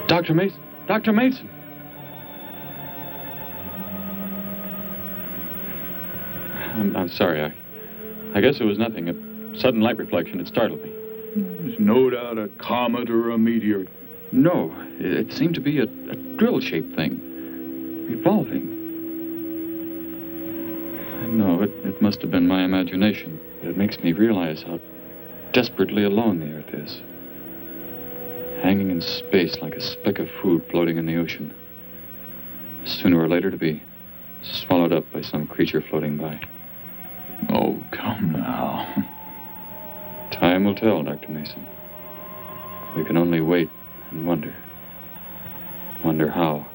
Dr. Mason! Dr. Mason! I'm sorry. I guess it was nothing. A sudden light reflection. It startled me. There's no doubt a comet or a meteor. No, it seemed to be a drill-shaped thing, revolving. No, it must have been my imagination, but it makes me realize how desperately alone the Earth is. Hanging in space like a speck of food floating in the ocean. Sooner or later to be swallowed up by some creature floating by. Oh, come now. Time will tell, Dr. Mason. We can only wait and wonder. Wonder how.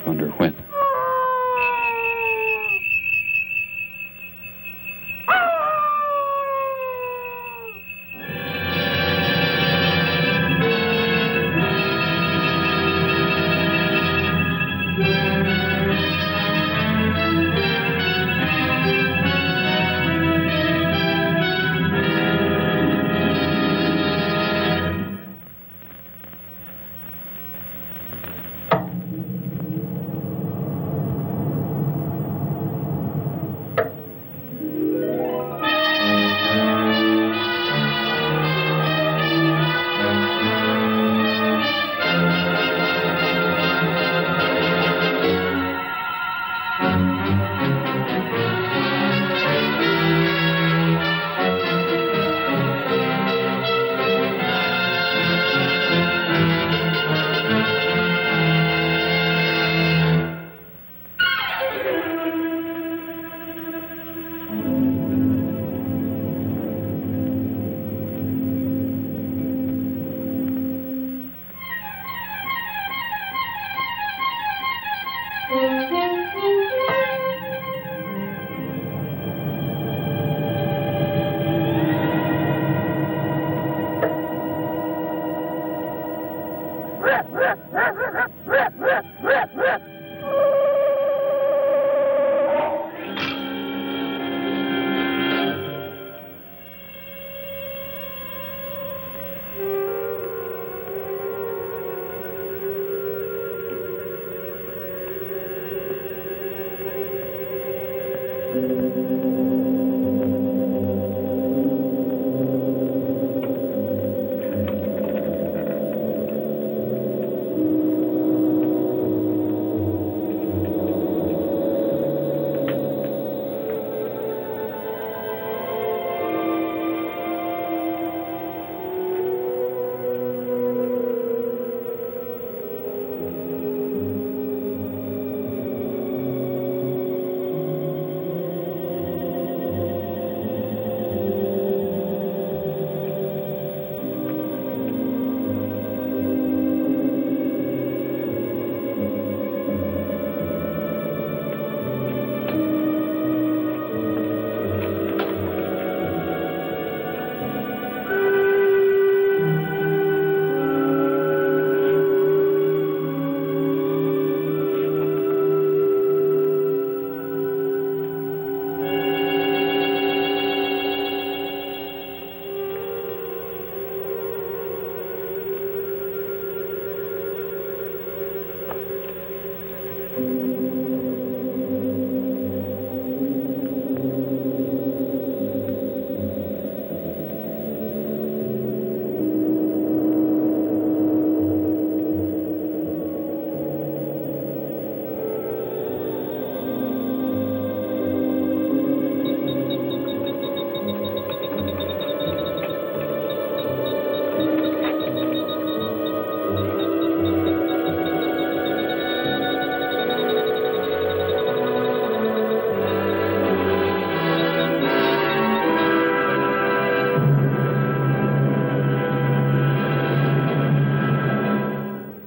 Wonder when.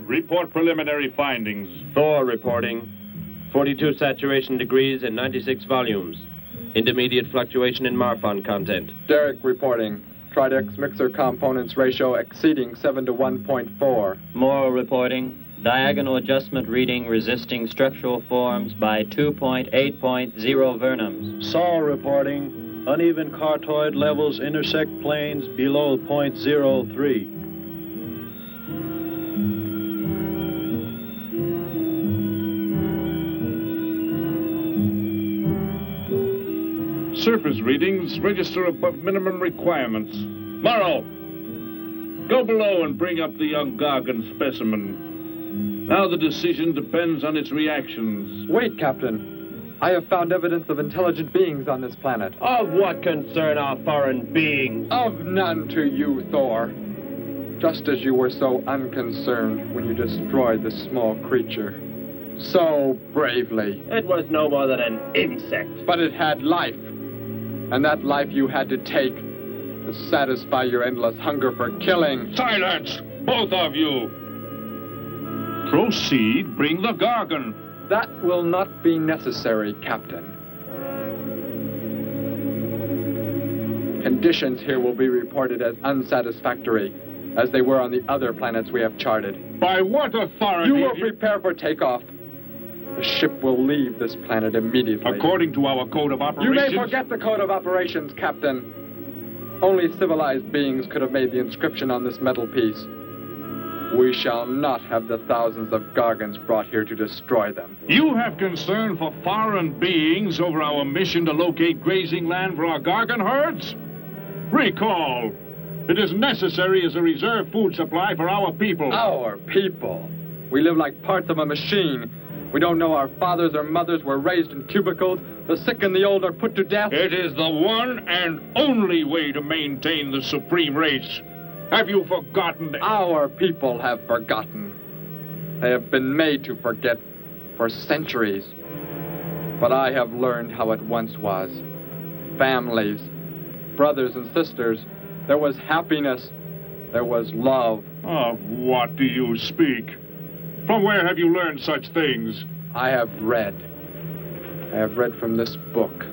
Report preliminary findings. Thor reporting. 42 saturation degrees and 96 volumes. Intermediate fluctuation in Marfan content. Derek reporting. Tridex mixer components ratio exceeding 7 to 1.4. Morrow reporting. Diagonal adjustment reading resisting structural forms by 2.8.0 vernums. Saul reporting. Uneven cartoid levels intersect planes below .03. Surface readings register above minimum requirements. Morrow, go below and bring up the young Gargon specimen. Now the decision depends on its reactions. Wait, Captain. I have found evidence of intelligent beings on this planet. Of what concern are foreign beings? Of none to you, Thor. Just as you were so unconcerned when you destroyed the small creature. So bravely. It was no more than an insect. But it had life. And that life you had to take to satisfy your endless hunger for killing. Silence, both of you! Proceed, bring the Gargon. That will not be necessary, Captain. Conditions here will be reported as unsatisfactory, as they were on the other planets we have charted. By what authority? You will prepare for takeoff. The ship will leave this planet immediately. According to our code of operations... You may forget the code of operations, Captain. Only civilized beings could have made the inscription on this metal piece. We shall not have the thousands of Gargons brought here to destroy them. You have concern for foreign beings over our mission to locate grazing land for our Gargon herds? Recall, it is necessary as a reserve food supply for our people. Our people? We live like parts of a machine. We don't know our fathers or mothers were raised in cubicles. The sick and the old are put to death. It is the one and only way to maintain the supreme race. Have you forgotten? Our people have forgotten. They have been made to forget for centuries. But I have learned how it once was. Families, brothers and sisters. There was happiness. There was love. Of what do you speak? From where have you learned such things? I have read. I have read from this book.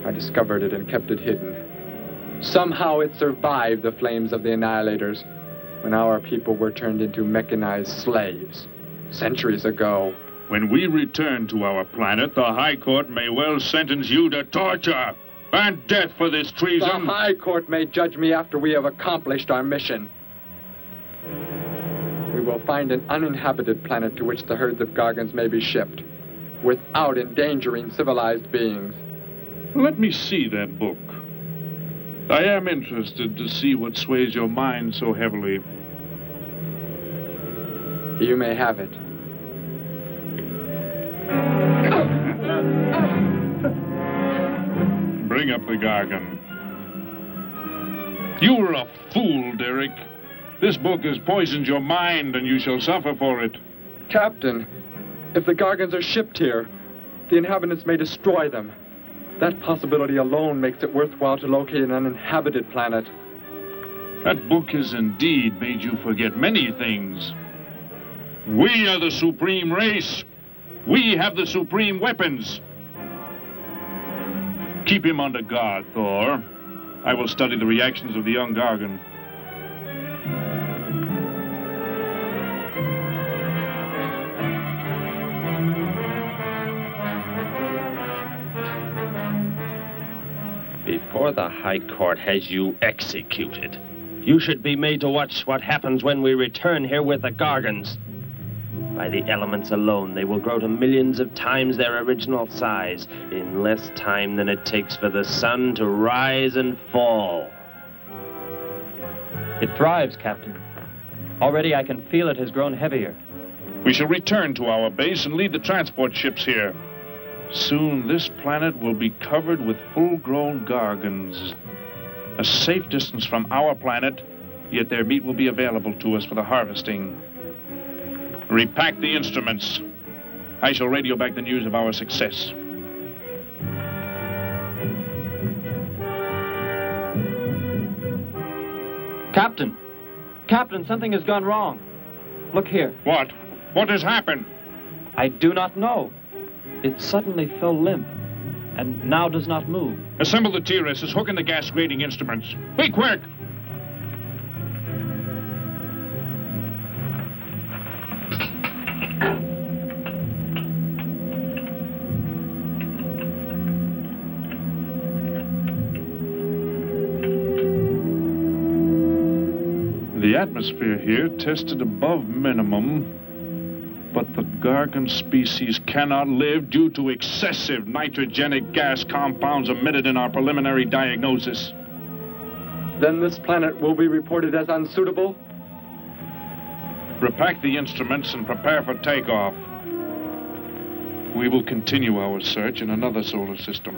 I discovered it and kept it hidden. Somehow it survived the flames of the Annihilators when our people were turned into mechanized slaves centuries ago. When we return to our planet, the High Court may well sentence you to torture and death for this treason. The High Court may judge me after we have accomplished our mission. We will find an uninhabited planet to which the herds of Gargons may be shipped, without endangering civilized beings. Let me see that book. I am interested to see what sways your mind so heavily. You may have it. Bring up the Gargon. You were a fool, Derek. This book has poisoned your mind, and you shall suffer for it. Captain, if the Gargons are shipped here, the inhabitants may destroy them. That possibility alone makes it worthwhile to locate an uninhabited planet. That book has indeed made you forget many things. We are the supreme race. We have the supreme weapons. Keep him under guard, Thor. I will study the reactions of the young Gargon. Before the High Court has you executed, you should be made to watch what happens when we return here with the Gargons. By the elements alone, they will grow to millions of times their original size in less time than it takes for the sun to rise and fall. It thrives, Captain. Already I can feel it has grown heavier. We shall return to our base and lead the transport ships here. Soon this planet will be covered with full-grown Gargons. A safe distance from our planet, yet their meat will be available to us for the harvesting. Repack the instruments. I shall radio back the news of our success. Captain! Captain, something has gone wrong. Look here. What? What has happened? I do not know. It suddenly fell limp, and now does not move. Assemble the TRSs, hook in the gas grading instruments. Be quick! The atmosphere here tested above minimum. But the Gargon species cannot live due to excessive nitrogenic gas compounds emitted in our preliminary diagnosis. Then this planet will be reported as unsuitable? Repack the instruments and prepare for takeoff. We will continue our search in another solar system.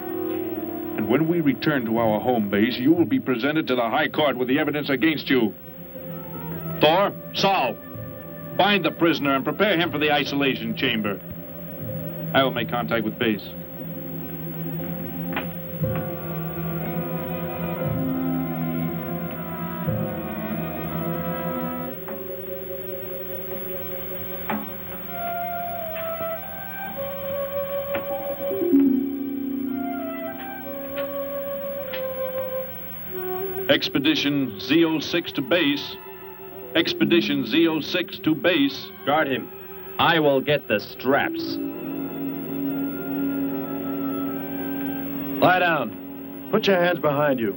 And when we return to our home base, you will be presented to the High Court with the evidence against you. Thor, Saul, find the prisoner and prepare him for the isolation chamber. I will make contact with base. Expedition Z06 to base. Expedition Z06 to base. Guard him. I will get the straps. Lie down. Put your hands behind you.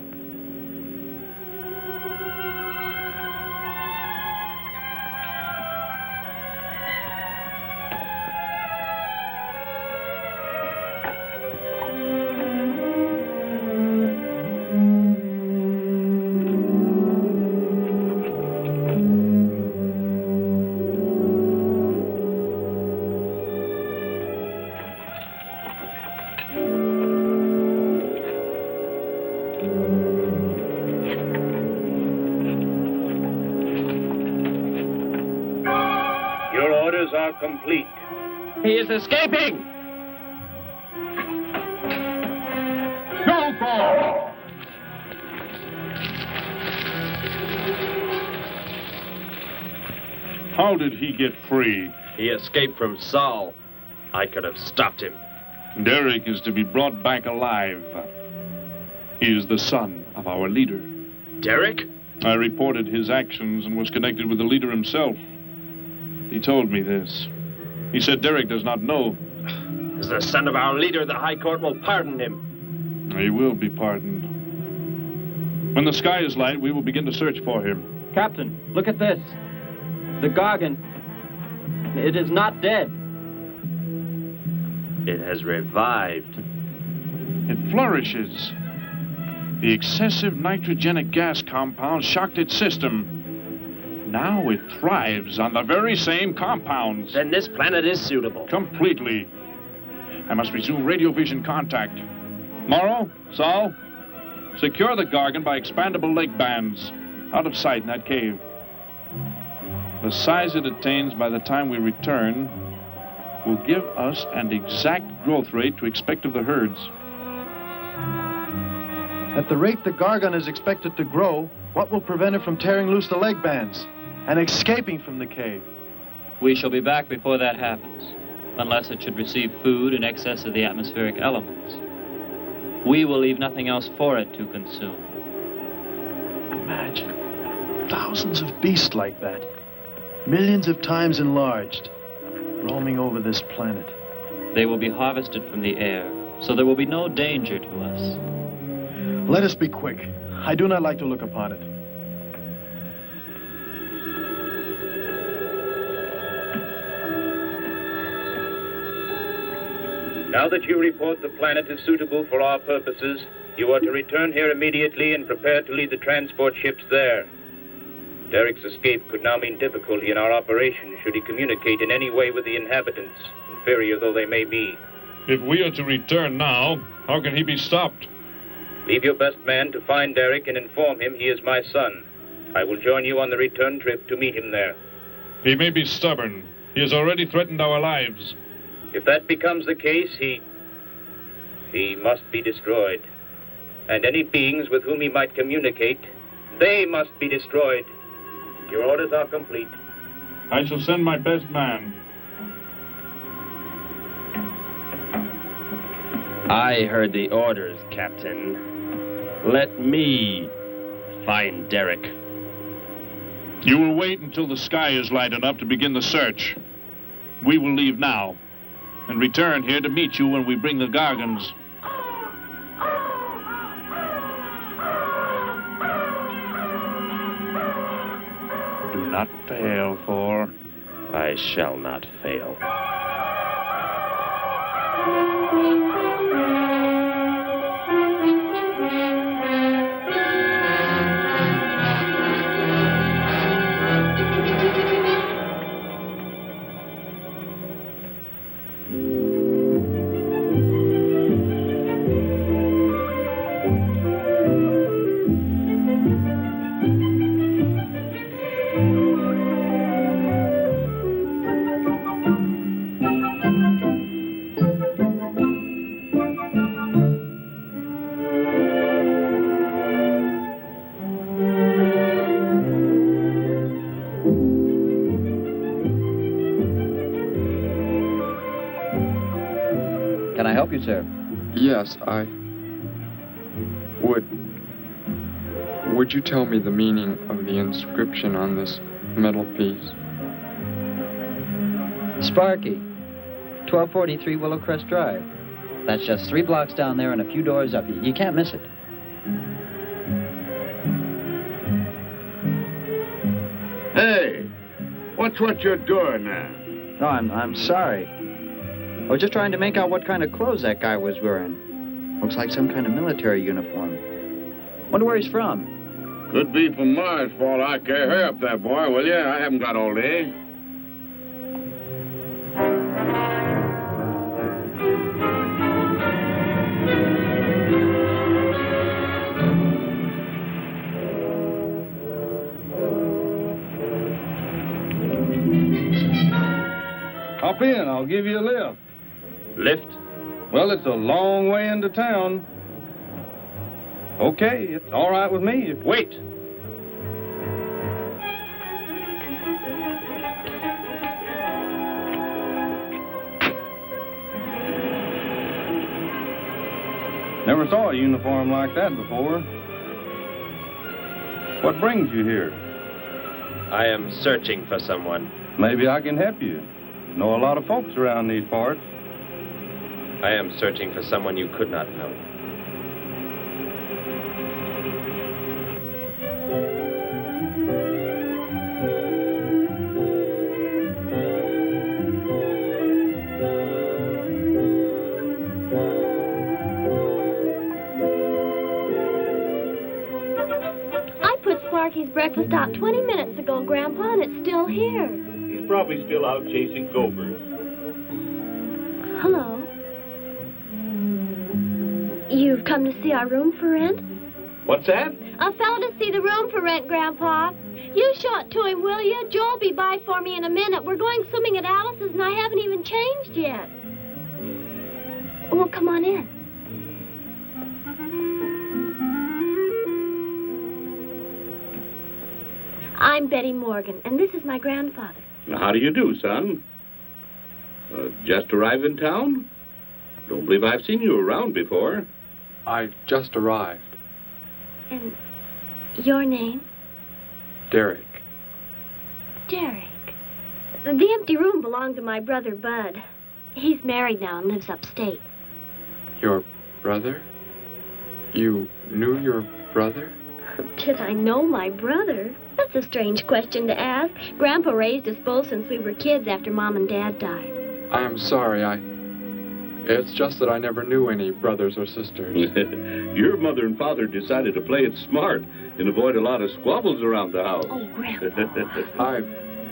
Are complete. He is escaping! Go for! How did he get free? He escaped from Saul. I could have stopped him. Derek is to be brought back alive. He is the son of our leader. Derek? I reported his actions and was connected with the leader himself. He told me this. He said Derek does not know. As the son of our leader, the High Court will pardon him. He will be pardoned. When the sky is light, we will begin to search for him. Captain, look at this. The Gargon. It is not dead. It has revived. It flourishes. The excessive nitrogenic gas compound shocked its system. Now it thrives on the very same compounds. Then this planet is suitable. Completely. I must resume radio vision contact. Morrow, Saul, secure the Gargon by expandable leg bands. Out of sight in that cave. The size it attains by the time we return will give us an exact growth rate to expect of the herds. At the rate the Gargon is expected to grow, what will prevent it from tearing loose the leg bands and escaping from the cave? We shall be back before that happens, unless it should receive food in excess of the atmospheric elements. We will leave nothing else for it to consume. Imagine thousands of beasts like that, millions of times enlarged, roaming over this planet. They will be harvested from the air, so there will be no danger to us. Let us be quick. I do not like to look upon it. Now that you report the planet is suitable for our purposes, you are to return here immediately and prepare to lead the transport ships there. Derek's escape could now mean difficulty in our operation should he communicate in any way with the inhabitants, inferior though they may be. If we are to return now, how can he be stopped? Leave your best man to find Derek and inform him he is my son. I will join you on the return trip to meet him there. He may be stubborn. He has already threatened our lives. If that becomes the case, he must be destroyed. And any beings with whom he might communicate, they must be destroyed. Your orders are complete. I shall send my best man. I heard the orders, Captain. Let me find Derek. You will wait until the sky is light enough to begin the search. We will leave now and return here to meet you when we bring the Gargons. Do not fail, Thor. I shall not fail. Can I help you, sir? Yes, I would. Would you tell me the meaning of the inscription on this metal piece? Sparky, 1243 Willowcrest Drive. That's just 3 blocks down there and a few doors up. You can't miss it. Hey, what's what you're doing now? No, I'm sorry. I was just trying to make out what kind of clothes that guy was wearing. Looks like some kind of military uniform. Wonder where he's from. Could be from Mars, for all I care. Hurry up there, boy, will you? I haven't got all day. Hop in, I'll give you a lift. Lift? Well, it's a long way into town. Okay, it's all right with me. Wait! Never saw a uniform like that before. What brings you here? I am searching for someone. Maybe I can help you. Know a lot of folks around these parts. I am searching for someone you could not know. I put Sparky's breakfast out 20 minutes ago, Grandpa, and it's still here. He's probably still out chasing gophers. Hello. You've come to see our room for rent? What's that? A fellow to see the room for rent, Grandpa. You show it to him, will you? Joe'll be by for me in a minute. We're going swimming at Alice's, and I haven't even changed yet. Well, come on in. I'm Betty Morgan, and this is my grandfather. How do you do, son? Just arrived in town? Don't believe I've seen you around before. I just arrived. And your name? Derek. Derek. The empty room belonged to my brother, Bud. He's married now and lives upstate. Your brother? You knew your brother? Did I know my brother? That's a strange question to ask. Grandpa raised us both since we were kids after Mom and Dad died. I am sorry, It's just that I never knew any brothers or sisters. Your mother and father decided to play it smart and avoid a lot of squabbles around the house. Oh, Grandpa. I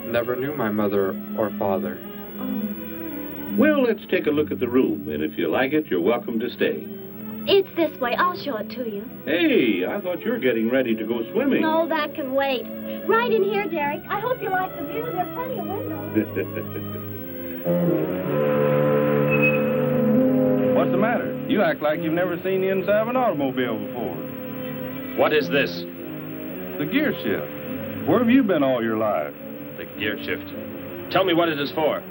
never knew my mother or father. Oh. Well, let's take a look at the room, and if you like it, you're welcome to stay. It's this way. I'll show it to you. Hey, I thought you were getting ready to go swimming. No, that can wait. Right in here, Derek. I hope you like the view. There are plenty of windows. What's the matter? You act like you've never seen the inside of an automobile before. What is this? The gear shift. Where have you been all your life? The gear shift. Tell me what it is for.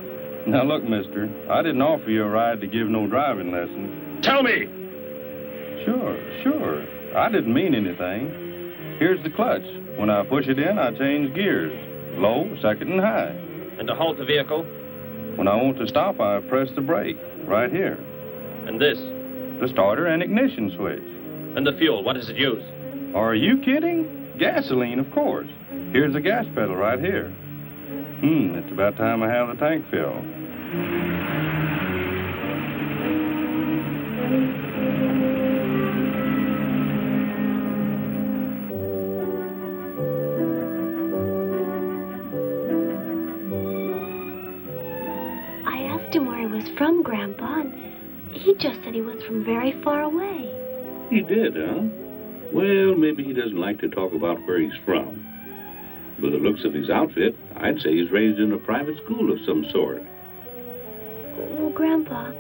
Now look, mister, I didn't offer you a ride to give no driving lesson. Tell me! Sure. I didn't mean anything. Here's the clutch. When I push it in, I change gears. Low, second, and high. And to halt the vehicle? When I want to stop, I press the brake, right here. And this? The starter and ignition switch. And the fuel, what does it use? Are you kidding? Gasoline, of course. Here's the gas pedal right here. It's about time I have the tank filled. I asked him where he was from, Grandpa, and he just said he was from very far away. He did, huh? Well, maybe he doesn't like to talk about where he's from. By the looks of his outfit, I'd say he's raised in a private school of some sort. Well, Grandpa,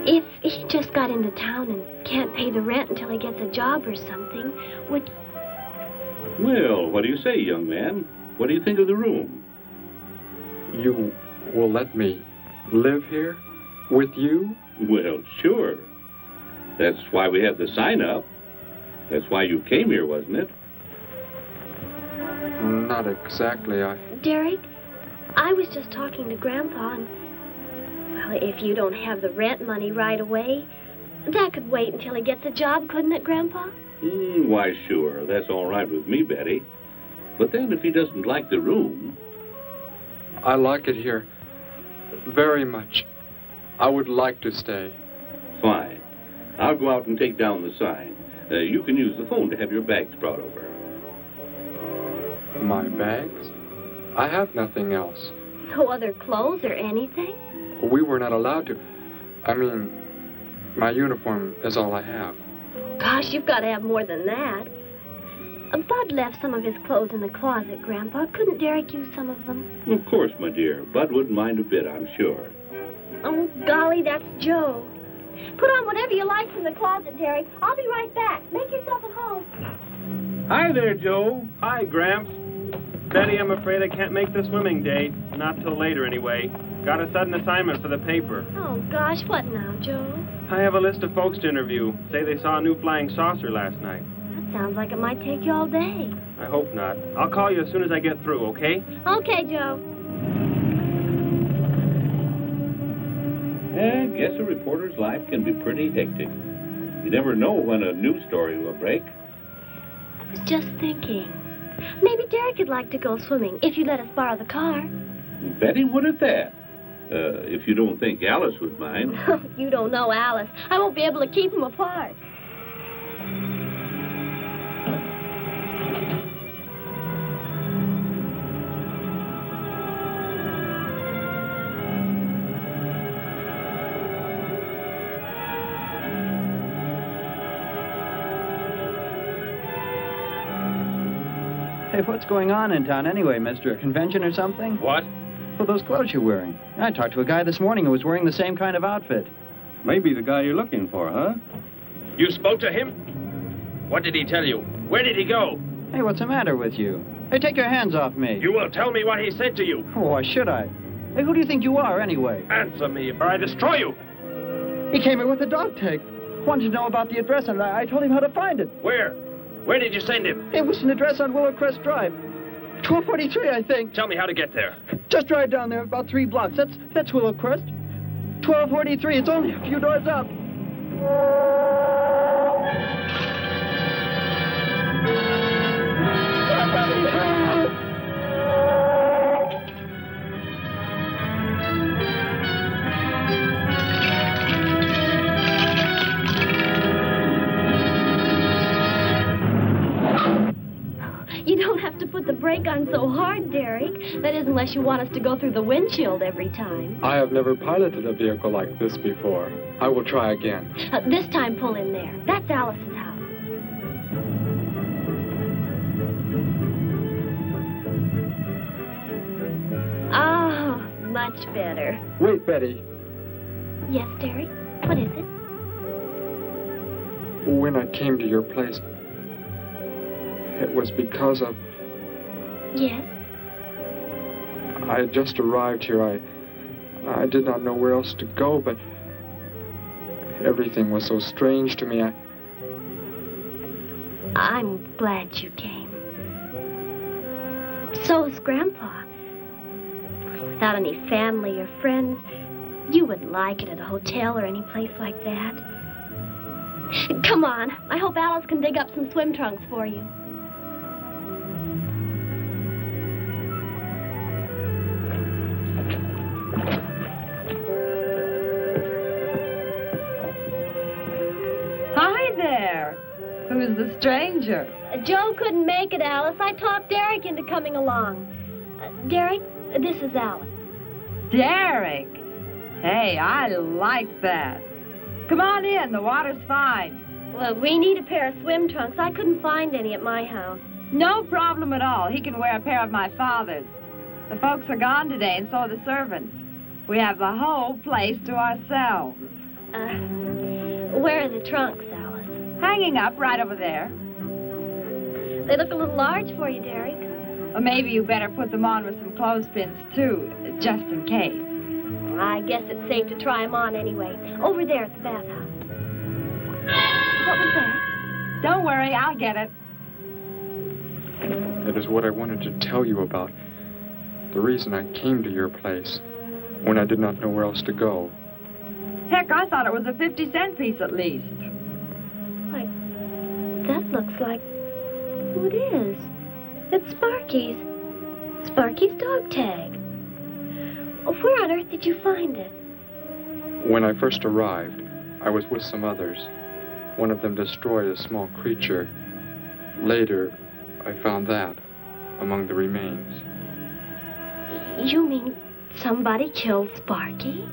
if he just got into town and can't pay the rent until he gets a job or something, would... Well, what do you say, young man? What do you think of the room? You will let me live here with you? Well, sure. That's why we had the sign up. That's why you came here, wasn't it? Not exactly, Derek, I was just talking to Grandpa, and... Well, if you don't have the rent money right away, that could wait until he gets a job, couldn't it, Grandpa? Why, sure. That's all right with me, Betty. But then if he doesn't like the room... I like it here very much. I would like to stay. Fine. I'll go out and take down the sign. You can use the phone to have your bags brought over. My bags? I have nothing else. No other clothes or anything? We were not allowed to. I mean, my uniform is all I have. Gosh, you've got to have more than that. Bud left some of his clothes in the closet, Grandpa. Couldn't Derek use some of them? Of course, my dear. Bud wouldn't mind a bit, I'm sure. Oh, golly, that's Joe. Put on whatever you like from the closet, Derek. I'll be right back. Make yourself at home. Hi there, Joe. Hi, Gramps. Betty, I'm afraid I can't make the swimming date. Not till later, anyway. Got a sudden assignment for the paper. Oh, gosh, what now, Joe? I have a list of folks to interview. Say they saw a new flying saucer last night. That sounds like it might take you all day. I hope not. I'll call you as soon as I get through, okay? Okay, Joe. I guess a reporter's life can be pretty hectic. You never know when a news story will break. I was just thinking. Maybe Derek would like to go swimming if you let us borrow the car. Betty would at that. If you don't think Alice would mind. You don't know Alice. I won't be able to keep them apart. Hey, what's going on in town anyway, mister? A convention or something? What? For those clothes you're wearing. I talked to a guy this morning who was wearing the same kind of outfit. Maybe the guy you're looking for, huh? You spoke to him? What did he tell you? Where did he go? Hey, what's the matter with you? Hey, take your hands off me. You will tell me what he said to you. Oh, why should I? Hey, who do you think you are, anyway? Answer me, or I destroy you. He came in with a dog tag. Wanted to know about the address, and I told him how to find it. Where? Where did you send him? It was an address on Willow Crest Drive. 1243, I think. Tell me how to get there. Just drive down there about 3 blocks. That's Willow Crest. 1243. It's only a few doors up. You don't have to put the brake on so hard, Derek. That is, unless you want us to go through the windshield every time. I have never piloted a vehicle like this before. I will try again. This time, pull in there. That's Alice's house. Oh, much better. Wait, Betty. Yes, Derek? What is it? When I came to your place, it was because of... Yes? I had just arrived here. I did not know where else to go, but everything was so strange to me. I'm glad you came. So is Grandpa. Without any family or friends, you wouldn't like it at a hotel or any place like that. Come on. I hope Alice can dig up some swim trunks for you. Who's the stranger? Joe couldn't make it, Alice. I talked Derek into coming along. Derek, this is Alice. Derek? Hey, I like that. Come on in, the water's fine. Well, we need a pair of swim trunks. I couldn't find any at my house. No problem at all. He can wear a pair of my father's. The folks are gone today, and so are the servants. We have the whole place to ourselves. Where are the trunks, Alice? Hanging up right over there. They look a little large for you, Derek. Well, maybe you better put them on with some clothespins, too, just in case. I guess it's safe to try them on anyway. Over there at the bathhouse. What was that? Don't worry, I'll get it. It is what I wanted to tell you about. The reason I came to your place when I did not know where else to go. Heck, I thought it was a 50-cent piece at least. Why, that looks like... who it is. It's Sparky's. Sparky's dog tag. Where on earth did you find it? When I first arrived, I was with some others. One of them destroyed a small creature. Later, I found that among the remains. You mean somebody killed Sparky?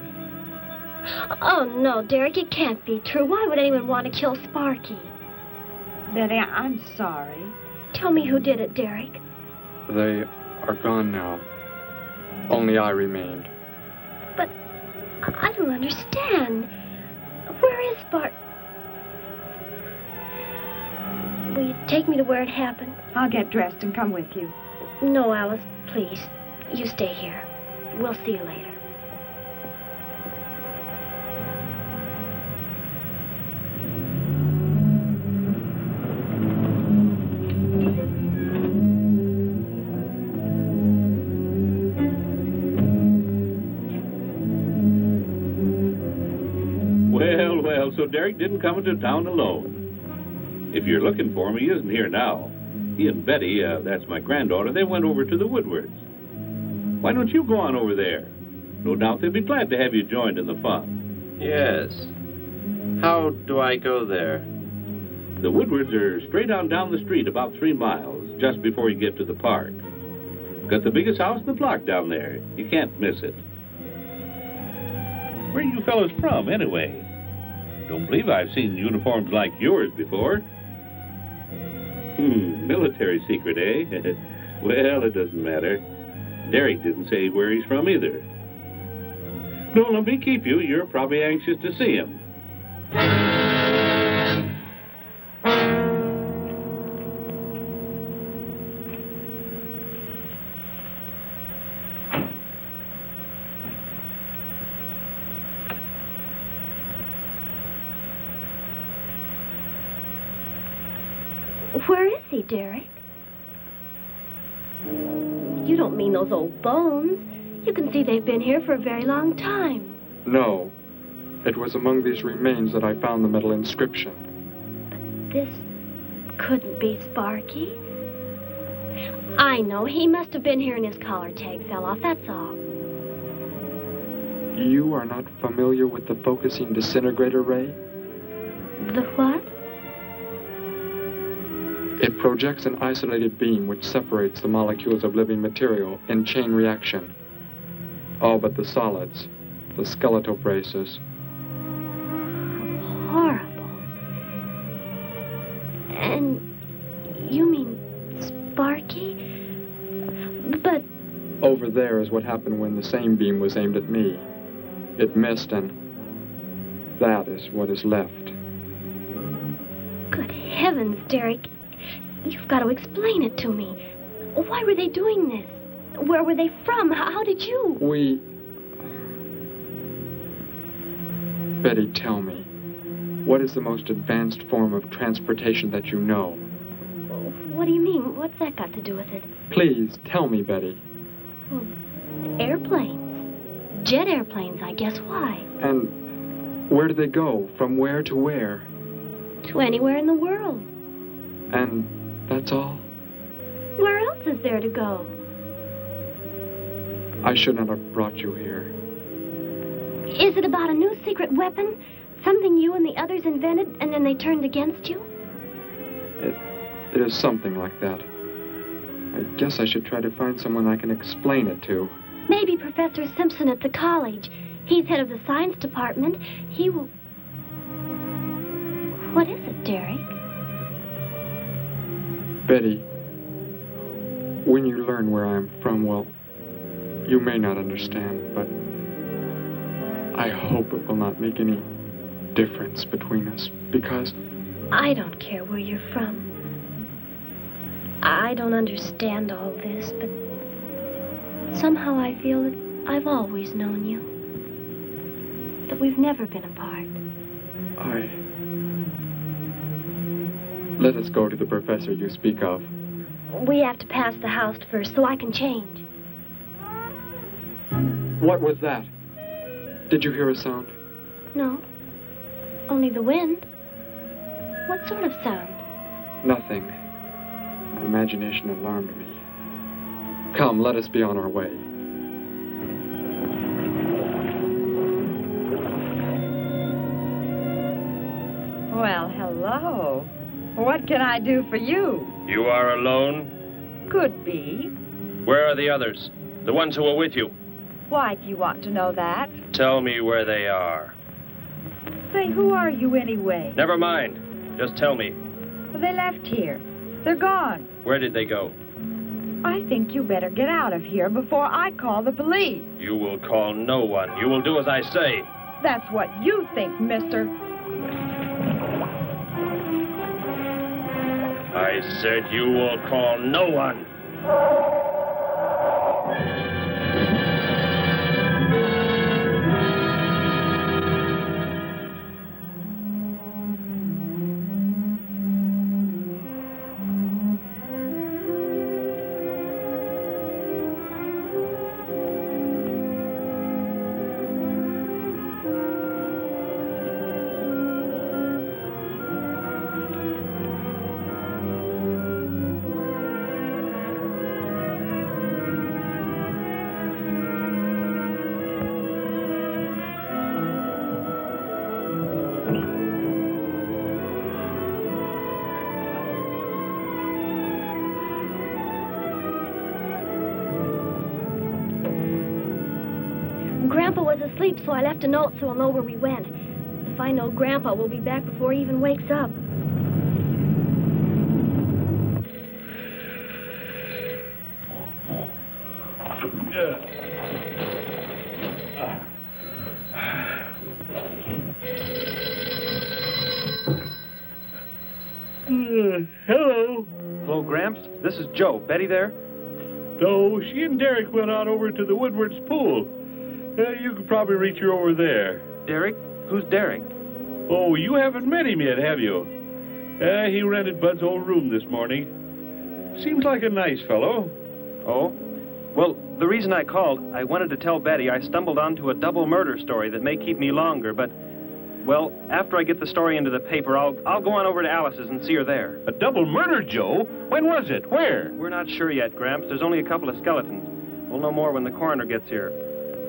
Oh, no, Derek, it can't be true. Why would anyone want to kill Sparky? Betty, I'm sorry. Tell me who did it, Derek. They are gone now. Only I remained. But I don't understand. Where is Sparky? Will you take me to where it happened? I'll get dressed and come with you. No, Alice, please. You stay here. We'll see you later. Well, so Derek didn't come into town alone. If you're looking for him, he isn't here now. He and Betty, that's my granddaughter, they went over to the Woodwards. Why don't you go on over there? No doubt they'd be glad to have you joined in the fun. Yes. How do I go there? The Woodwards are straight on down the street about 3 miles, just before you get to the park. Got the biggest house in the block down there. You can't miss it. Where are you fellas from, anyway? Don't believe I've seen uniforms like yours before. Military secret, eh? Well, it doesn't matter. Derek didn't say where he's from either. Don't let me keep you. You're probably anxious to see him. Where is he, Derek? You don't mean those old bones. You can see they've been here for a very long time. No. It was among these remains that I found the metal inscription. But this couldn't be Sparky. I know. He must have been here and his collar tag fell off, that's all. You are not familiar with the focusing disintegrator ray? The what? It projects an isolated beam which separates the molecules of living material in chain reaction. All but the solids, the skeletal braces. Horrible. And you mean Sparky? But... Over there is what happened when the same beam was aimed at me. It missed, and that is what is left. Good heavens, Derek. You've got to explain it to me. Why were they doing this? Where were they from? How did you? Betty, tell me. What is the most advanced form of transportation that you know? What do you mean? What's that got to do with it? Please, tell me, Betty. Well, airplanes. Jet airplanes, I guess. Why? And where do they go? From where to where? To anywhere in the world. And that's all? Where else is there to go? I should not have brought you here. Is it about a new secret weapon? Something you and the others invented and then they turned against you? It is something like that. I guess I should try to find someone I can explain it to. Maybe Professor Simpson at the college. He's head of the science department. He will... What is it, Derek? Betty, when you learn where I'm from, well, you may not understand, but I hope it will not make any difference between us, because... I don't care where you're from. I don't understand all this, but somehow I feel that I've always known you. That we've never been apart. Let us go to the professor you speak of. We have to pass the house first so I can change. What was that? Did you hear a sound? No. Only the wind. What sort of sound? Nothing. My imagination alarmed me. Come, let us be on our way. Well, hello. What can I do for you? You are alone? Could be. Where are the others? The ones who were with you? Why do you want to know that? Tell me where they are. Say, who are you anyway? Never mind. Just tell me. Well, they left here. They're gone. Where did they go? I think you better get out of here before I call the police. You will call no one. You will do as I say. That's what you think, mister. I said you will call no one. Grandpa was asleep, so I left a note so I'll know where we went. If I know Grandpa, we'll be back before he even wakes up. Hello. Hello, Gramps. This is Joe. Betty there? No, she and Derek went out over to the Woodward's pool. You could probably reach her over there. Derek? Who's Derek? Oh, you haven't met him yet, have you? He rented Bud's old room this morning. Seems like a nice fellow. Oh? Well, the reason I called, I wanted to tell Betty I stumbled onto a double murder story that may keep me longer, but, well, after I get the story into the paper, I'll go on over to Alice's and see her there. A double murder, Joe? When was it? Where? We're not sure yet, Gramps. There's only a couple of skeletons. We'll know more when the coroner gets here.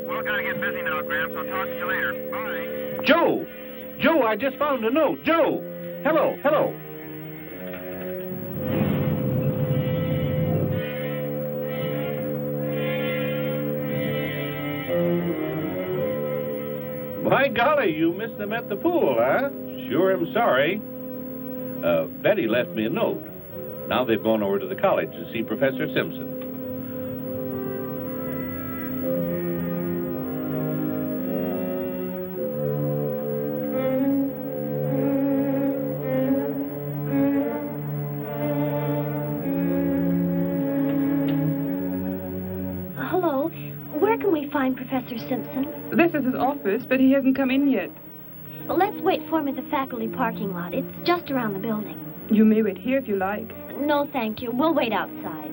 Well, gotta get busy now, Gramps. I'll talk to you later. Bye. Joe! Joe, I just found a note. Joe! Hello, hello. By golly, you missed them at the pool, huh? Sure am sorry. Betty left me a note. Now they've gone over to the college to see Professor Simpson. Hello. Where can we find Professor Simpson? This is his office, but he hasn't come in yet. Well, let's wait for him at the faculty parking lot. It's just around the building. You may wait here if you like. No, thank you. We'll wait outside.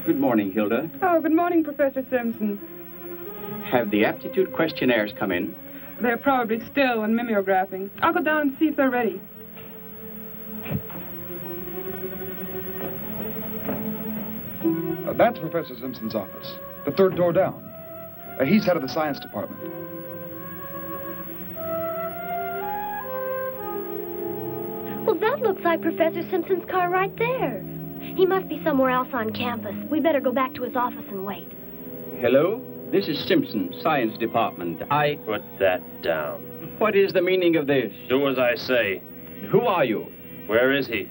Good morning, Hilda. Oh, good morning, Professor Simpson. Have the aptitude questionnaires come in? They're probably still in mimeographing. I'll go down and see if they're ready. That's Professor Simpson's office. The third door down. He's head of the science department. Well, that looks like Professor Simpson's car right there. He must be somewhere else on campus. We better go back to his office and wait. Hello? This is Simpson, science department. Put that down. What is the meaning of this? Do as I say. Who are you? Where is he?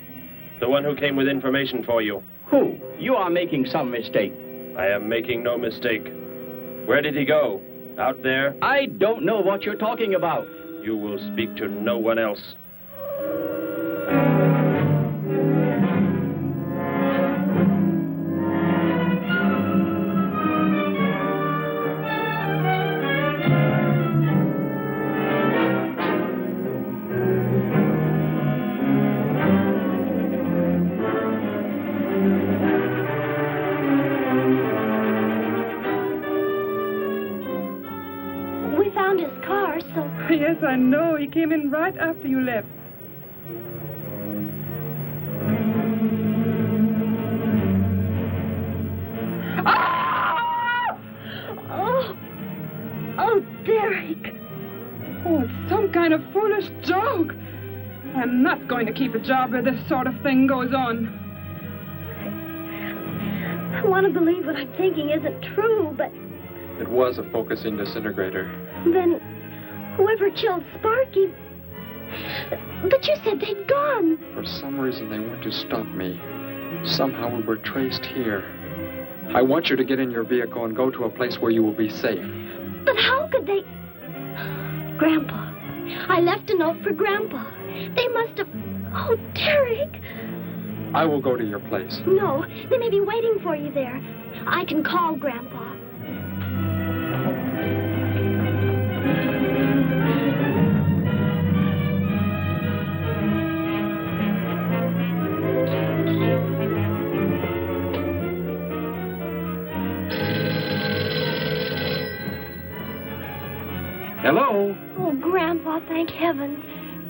The one who came with information for you. Who? You are making some mistake. I am making no mistake. Where did he go? Out there? I don't know what you're talking about. You will speak to no one else. Yes, I know. He came in right after you left. Ah! Oh, Derek. Oh, it's some kind of foolish joke. I'm not going to keep a job where this sort of thing goes on. I want to believe what I'm thinking isn't true, but... It was a focusing disintegrator. Then whoever killed Sparky... But you said they'd gone. For some reason, they want to stop me. Somehow we were traced here. I want you to get in your vehicle and go to a place where you will be safe. But how could they... Grandpa. I left a note for Grandpa. They must have... Oh, Derek. I will go to your place. No, they may be waiting for you there. I can call Grandpa. Hello? Oh, Grandpa, thank heavens.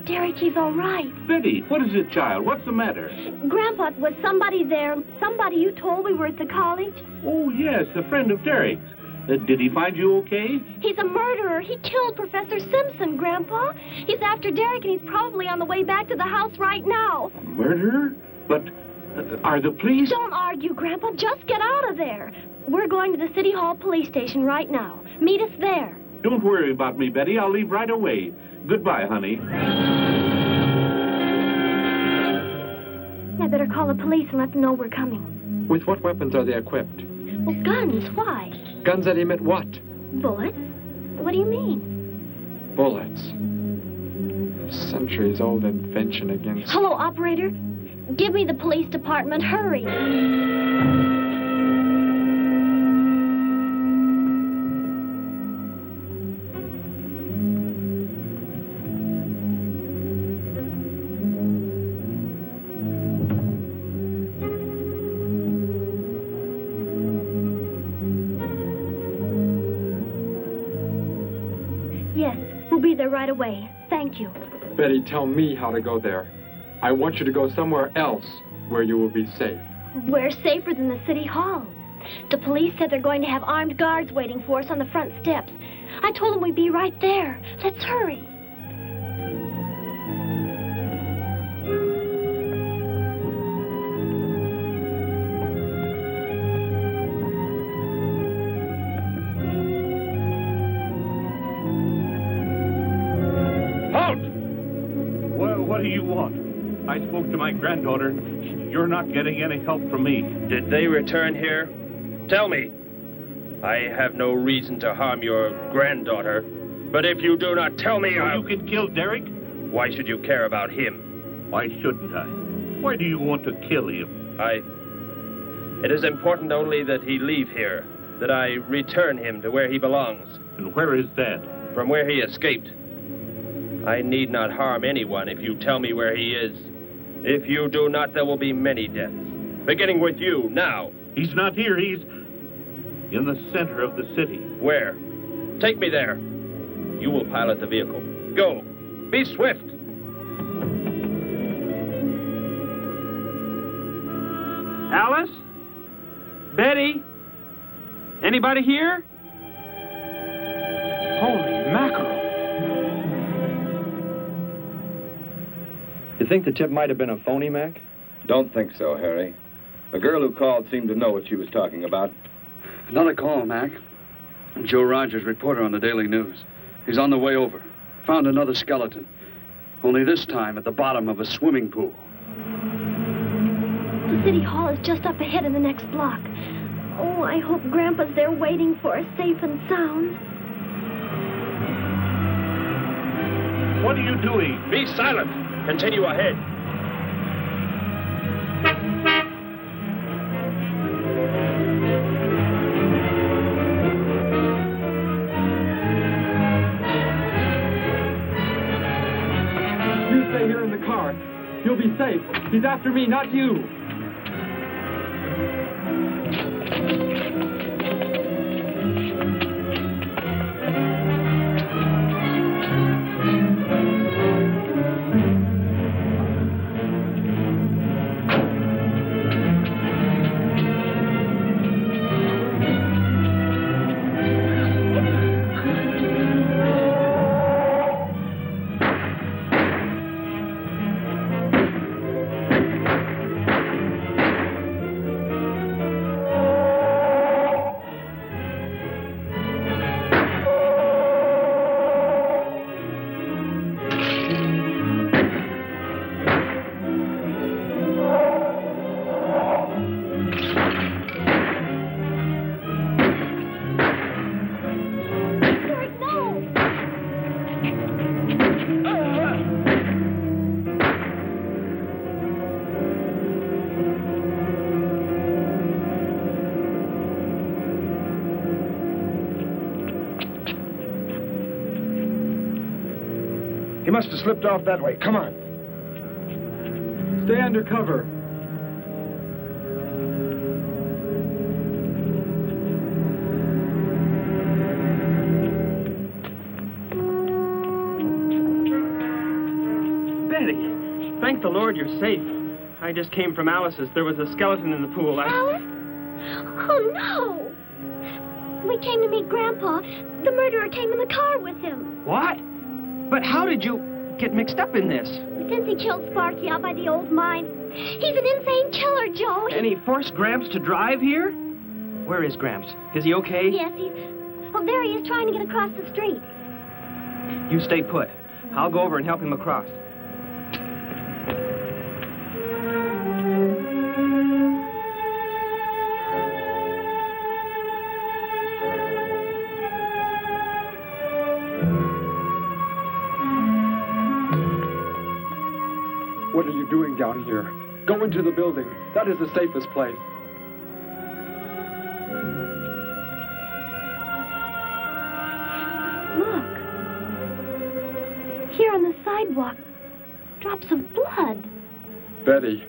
Derek, he's all right. Betty, what is it, child? What's the matter? Grandpa, was somebody there? Somebody you told we were at the college? Oh, yes, a friend of Derek's. Did he find you okay? He's a murderer. He killed Professor Simpson, Grandpa. He's after Derek, and he's probably on the way back to the house right now. A murderer? But are the police... Don't argue, Grandpa. Just get out of there. We're going to the City Hall police station right now. Meet us there. Don't worry about me, Betty. I'll leave right away. Goodbye, honey. I better call the police and let them know we're coming. With what weapons are they equipped? Well, guns. Why? Guns that emit what? Bullets? What do you mean? Bullets. A centuries-old invention against... Hello, operator. Give me the police department. Hurry. Be there right away. Thank you. Betty, tell me how to go there. I want you to go somewhere else where you will be safe. We're safer than the City Hall. The police said they're going to have armed guards waiting for us on the front steps. I told them we'd be right there. Let's hurry. What do you want? I spoke to my granddaughter. You're not getting any help from me. Did they return here? Tell me. I have no reason to harm your granddaughter, but if you do not tell me, You can kill Derek? Why should you care about him? Why shouldn't I? Why do you want to kill him? It is important only that he leave here, that I return him to where he belongs. And where is that? From where he escaped. I need not harm anyone if you tell me where he is. If you do not, there will be many deaths. Beginning with you, now. He's not here. He's in the center of the city. Where? Take me there. You will pilot the vehicle. Go. Be swift. Alice? Betty? Anybody here? Holy mackerel. You think the tip might have been a phony, Mac? Don't think so, Harry. The girl who called seemed to know what she was talking about. Another call, Mac. Joe Rogers, reporter on the Daily News. He's on the way over. Found another skeleton. Only this time at the bottom of a swimming pool. The city hall is just up ahead in the next block. Oh, I hope Grandpa's there waiting for us safe and sound. What are you doing? Be silent. Continue ahead. You stay here in the car. You'll be safe. He's after me, not you. He must have slipped off that way. Come on. Stay under cover. Betty, thank the Lord you're safe. I just came from Alice's. There was a skeleton in the pool. Alice? Oh, no. We came to meet Grandpa. The murderer came in the car with him. What? But how did you get mixed up in this? Since he killed Sparky out by the old mine. He's an insane killer, Joe. And he forced Gramps to drive here? Where is Gramps? Is he okay? Yes, he's... Oh, there he is trying to get across the street. You stay put. I'll go over and help him across. What are you doing down here? Go into the building. That is the safest place. Look. Here on the sidewalk. Drops of blood. Betty,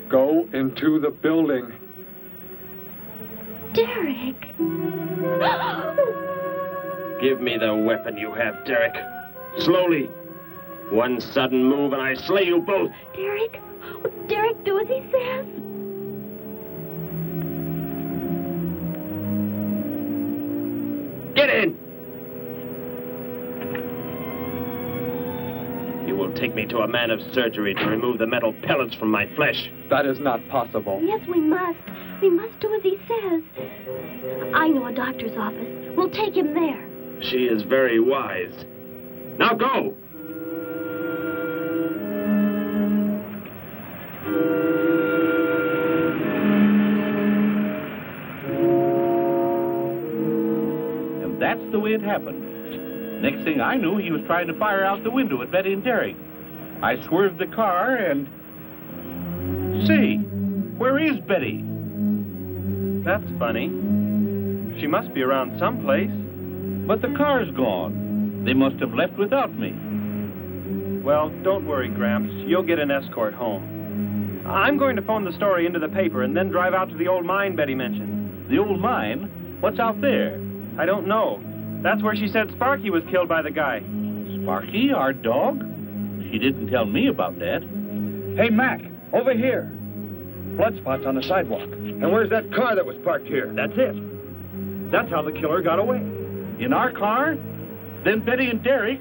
go into the building. Derek. Give me the weapon you have, Derek. Slowly. One sudden move and I slay you both. Derek? Will Derek do as he says? Get in! You will take me to a man of surgery to remove the metal pellets from my flesh. That is not possible. Yes, we must. We must do as he says. I know a doctor's office. We'll take him there. She is very wise. Now go! That's the way it happened. Next thing I knew, he was trying to fire out the window at Betty and Derek. I swerved the car and... Say, where is Betty? That's funny. She must be around someplace. But the car's gone. They must have left without me. Well, don't worry, Gramps. You'll get an escort home. I'm going to phone the story into the paper and then drive out to the old mine Betty mentioned. The old mine? What's out there? I don't know. That's where she said Sparky was killed by the guy. Sparky, our dog? She didn't tell me about that. Hey, Mac, over here. Blood spots on the sidewalk. And where's that car that was parked here? That's it. That's how the killer got away. In our car? Then Betty and Derek,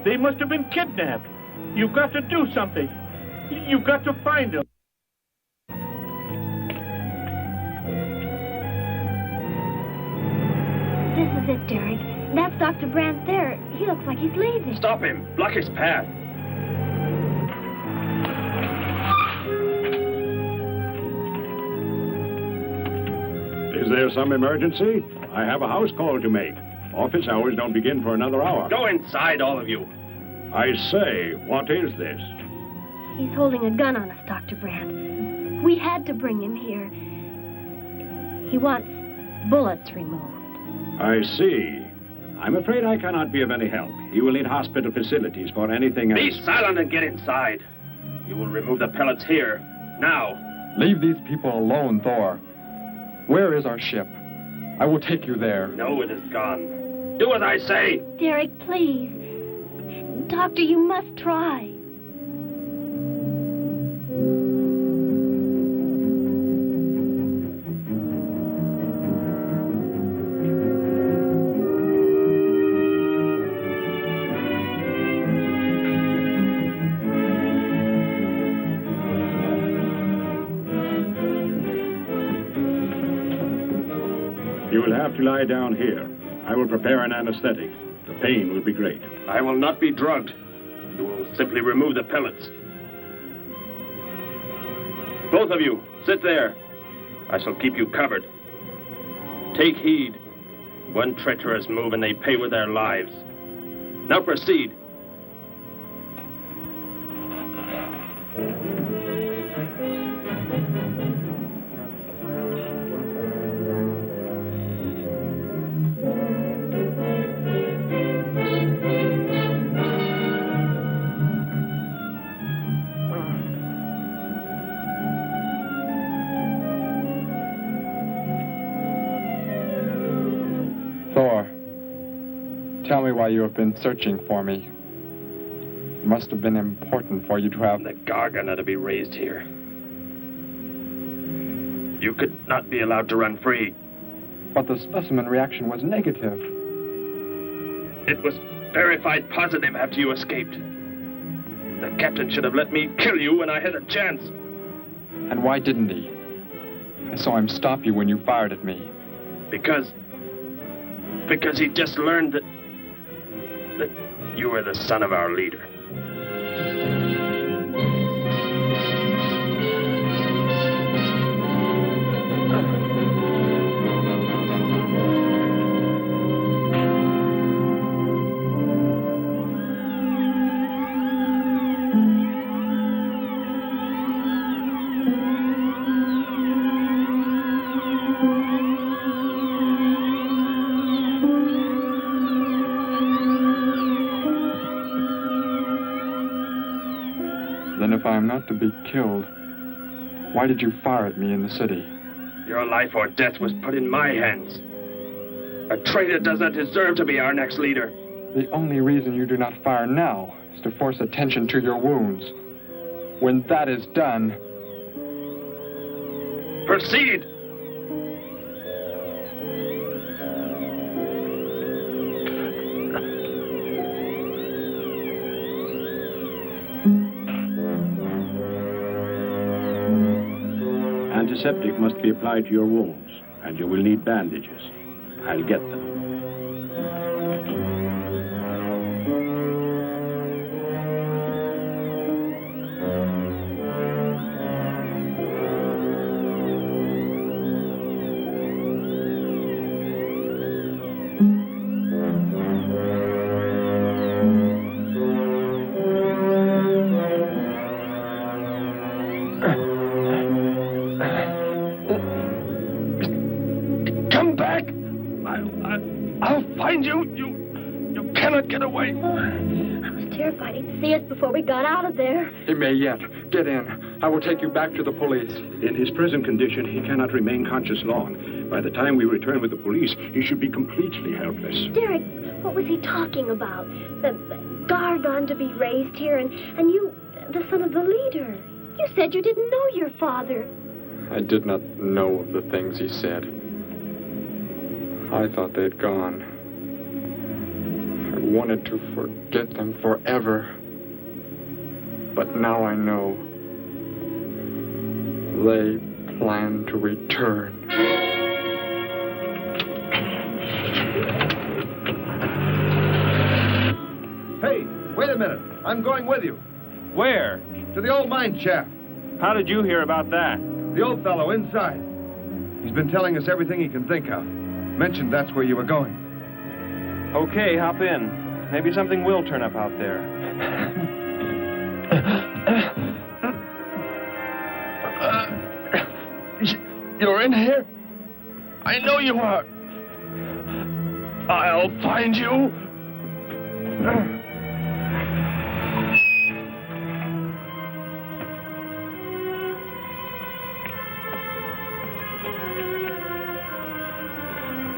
they must have been kidnapped. You've got to do something. You've got to find them. This is it, Derek. That's Dr. Brandt there. He looks like he's leaving. Stop him. Block his path. Is there some emergency? I have a house call to make. Office hours don't begin for another hour. Go inside, all of you. I say, what is this? He's holding a gun on us, Dr. Brandt. We had to bring him here. He wants bullets removed. I see. I'm afraid I cannot be of any help. You will need hospital facilities for anything else. Be silent and get inside. You will remove the pellets here, now. Leave these people alone, Thor. Where is our ship? I will take you there. No, it is gone. Do as I say. Derek, please. Doctor, you must try. You will have to lie down here. I will prepare an anesthetic. The pain will be great. I will not be drugged. You will simply remove the pellets. Both of you, sit there. I shall keep you covered. Take heed. One treacherous move and they pay with their lives. Now proceed. Tell me why you have been searching for me. It must have been important for you to have... The Gargon are to be raised here. You could not be allowed to run free. But the specimen reaction was negative. It was verified positive after you escaped. The captain should have let me kill you when I had a chance. And why didn't he? I saw him stop you when you fired at me. Because he just learned that you were the son of our leader. If I am not to be killed, why did you fire at me in the city? Your life or death was put in my hands. A traitor does not deserve to be our next leader. The only reason you do not fire now is to force attention to your wounds. When that is done... Proceed! Antiseptic must be applied to your wounds, and you will need bandages. I'll get them. Before we got out of there. He may yet. Get in. I will take you back to the police. In his present condition, he cannot remain conscious long. By the time we return with the police, he should be completely helpless. Derek, what was he talking about? The Gargon to be raised here, and you, the son of the leader. You said you didn't know your father. I did not know of the things he said. I thought they'd gone. I wanted to forget them forever. But now I know. They plan to return. Hey, wait a minute. I'm going with you. Where? To the old mine shaft. How did you hear about that? The old fellow inside. He's been telling us everything he can think of. Mentioned that's where you were going. Okay, hop in. Maybe something will turn up out there. You're in here? I know you are. I'll find you.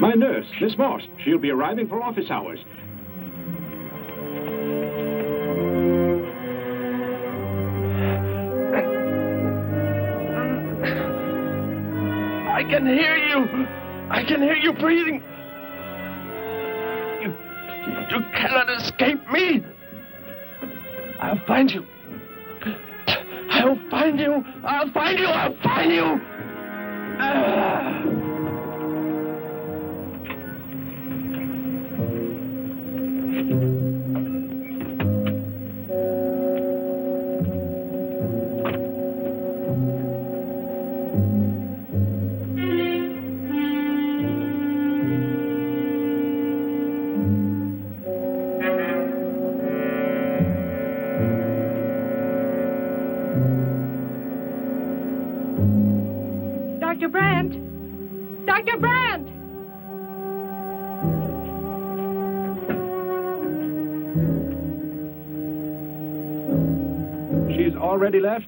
My nurse, Miss Moss. She'll be arriving for office hours. I can hear you. I can hear you breathing. You cannot escape me. I'll find you. I'll find you. I'll find you. I'll find you. Dr. Brandt! Dr. Brandt! She's already left?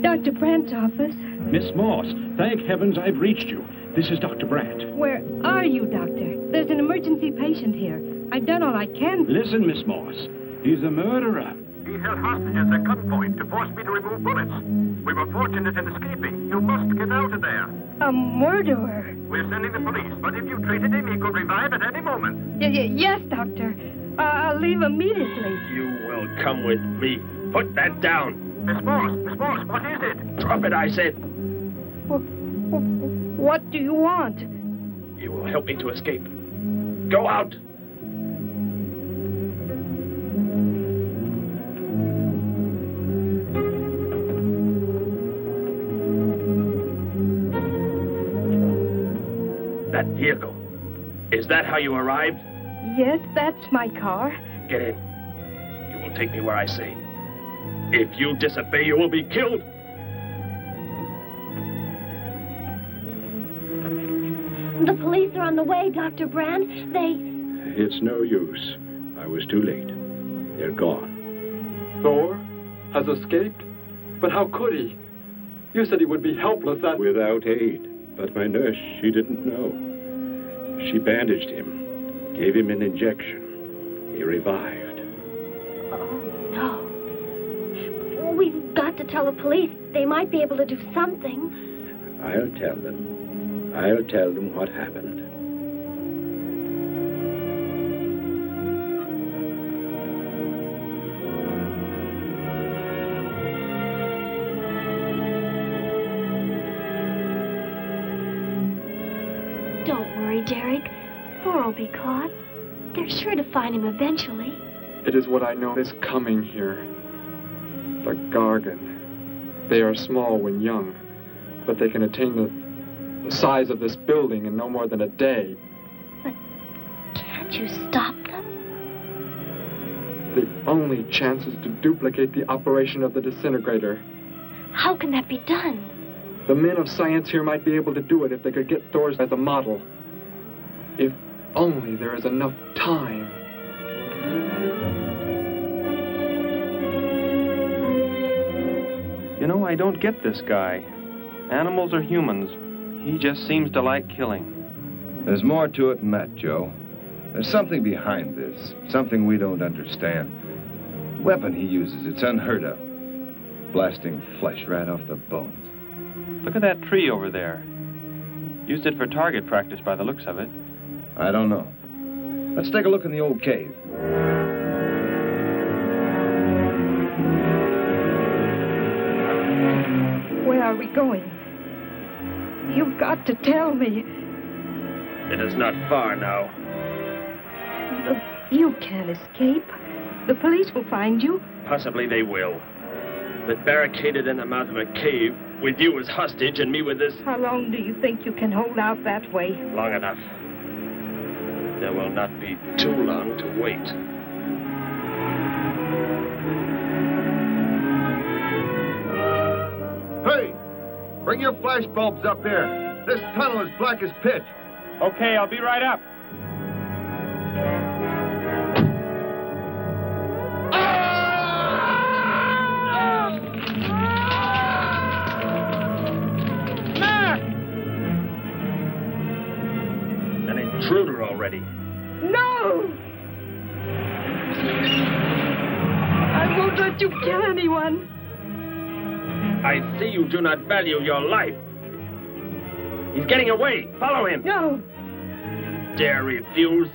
Dr. Brandt's office. Miss Moss, thank heavens I've reached you. This is Dr. Brandt. Where are you, Doctor? There's an emergency patient here. I've done all I can. Listen, Miss Moss. He's a murderer. He held hostages at gunpoint to force me to remove bullets. We were fortunate in escaping. You must get out of there. A murderer? We're sending the police, but if you treated him, he could revive at any moment. Yes, Doctor. I'll leave immediately. You will come with me. Put that down. Miss Moss, what is it? Drop it, I said. What do you want? You will help me to escape. Go out. That vehicle. Is that how you arrived? Yes, that's my car. Get in. You will take me where I say. If you disobey, you will be killed. The police are on the way, Dr. Brandt. It's no use. I was too late. They're gone. Thor has escaped? But how could he? You said he would be helpless Without aid. But my nurse, she didn't know. She bandaged him, gave him an injection. He revived. Oh, no. We've got to tell the police. They might be able to do something. I'll tell them. I'll tell them what happened. Don't worry, Derek. Thor will be caught. They're sure to find him eventually. It is what I know is coming here. The Gargon. They are small when young, but they can attain the size of this building in no more than a day. But can't you stop them? The only chance is to duplicate the operation of the disintegrator. How can that be done? The men of science here might be able to do it if they could get Thor's as a model. If only there is enough time. You know, I don't get this guy. Animals or humans, he just seems to like killing. There's more to it than that, Joe. There's something behind this, something we don't understand. The weapon he uses, it's unheard of. Blasting flesh right off the bones. Look at that tree over there. Used it for target practice by the looks of it. I don't know. Let's take a look in the old cave. Where are we going? You've got to tell me. It is not far now. You can't escape. The police will find you. Possibly they will. But barricaded in the mouth of a cave, with you as hostage and me with this... How long do you think you can hold out that way? Long enough. There will not be too long to wait. Hey! Bring your flash bulbs up here. This tunnel is black as pitch. Okay, I'll be right up. Intruder already. No! I won't let you kill anyone. I see you do not value your life. He's getting away. Follow him. No. Dare refuse?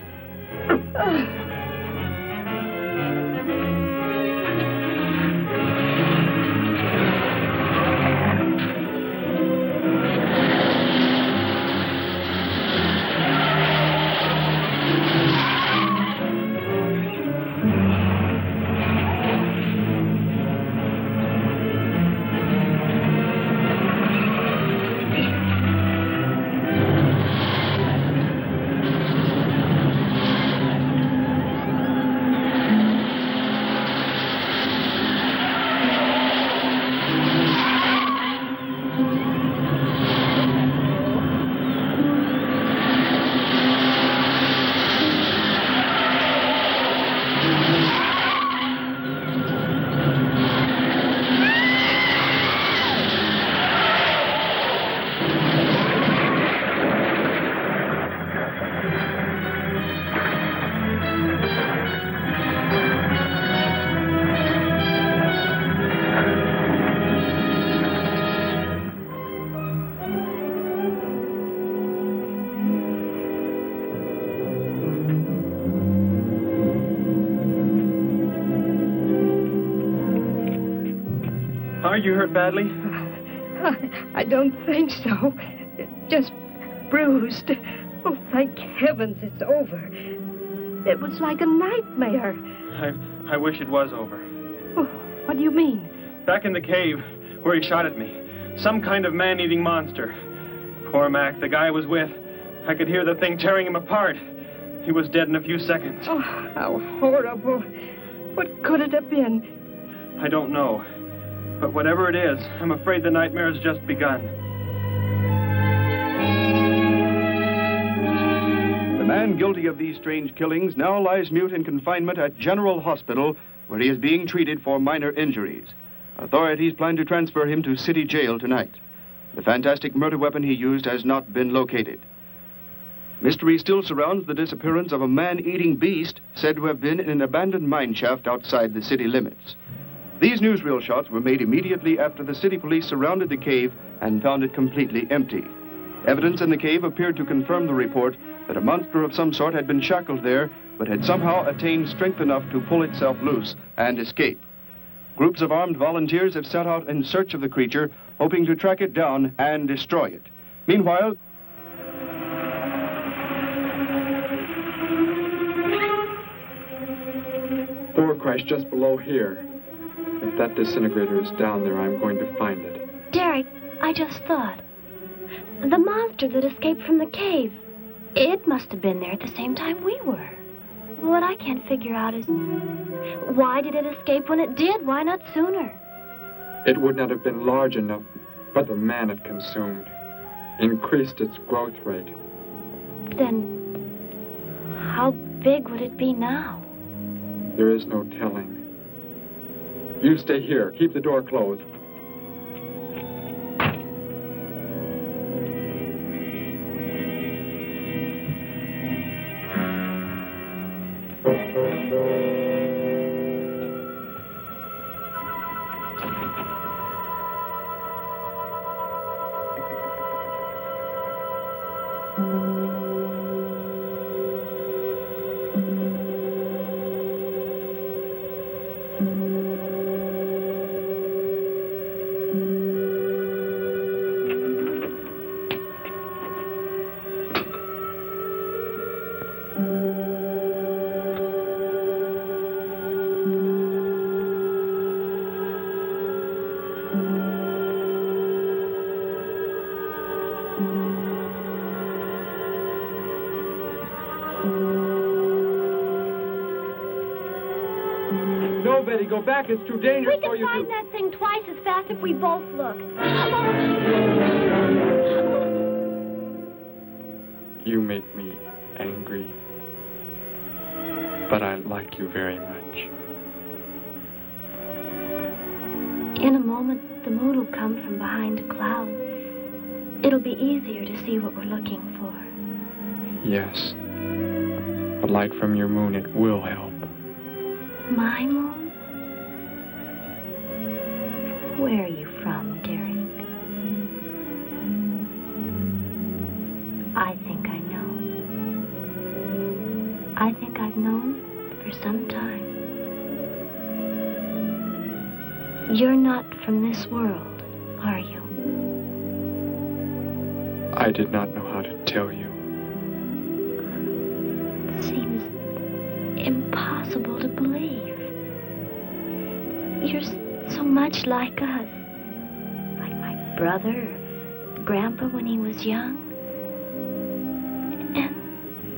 Are you hurt badly? I don't think so. Just bruised. Oh, thank heavens it's over. It was like a nightmare. I wish it was over. Oh, what do you mean? Back in the cave where he shot at me. Some kind of man-eating monster. Poor Mac, the guy I was with. I could hear the thing tearing him apart. He was dead in a few seconds. Oh, how horrible. What could it have been? I don't know. But whatever it is, I'm afraid the nightmare has just begun. The man guilty of these strange killings now lies mute in confinement at General Hospital, where he is being treated for minor injuries. Authorities plan to transfer him to City Jail tonight. The fantastic murder weapon he used has not been located. Mystery still surrounds the disappearance of a man-eating beast said to have been in an abandoned mine shaft outside the city limits. These newsreel shots were made immediately after the city police surrounded the cave and found it completely empty. Evidence in the cave appeared to confirm the report that a monster of some sort had been shackled there, but had somehow attained strength enough to pull itself loose and escape. Groups of armed volunteers have set out in search of the creature, hoping to track it down and destroy it. Meanwhile, Thor crashed just below here. If that disintegrator is down there, I'm going to find it. Derek, I just thought. The monster that escaped from the cave. It must have been there at the same time we were. What I can't figure out is, why did it escape when it did? Why not sooner? It would not have been large enough, but the man it consumed increased its growth rate. Then, how big would it be now? There is no telling. You stay here. Keep the door closed. Betty, go back. It's too dangerous for you to... We can find that thing twice as fast if we both look. You make me angry, but I like you very much. In a moment, the moon will come from behind a cloud. It'll be easier to see what we're looking for. Yes. The light from your moon, it will help. My moon? Where are you from, Derek? I think I know. I think I've known for some time. You're not from this world, are you? I did not know how to tell you. It seems impossible to believe. You're so much like us. Like my brother, or Grandpa when he was young. And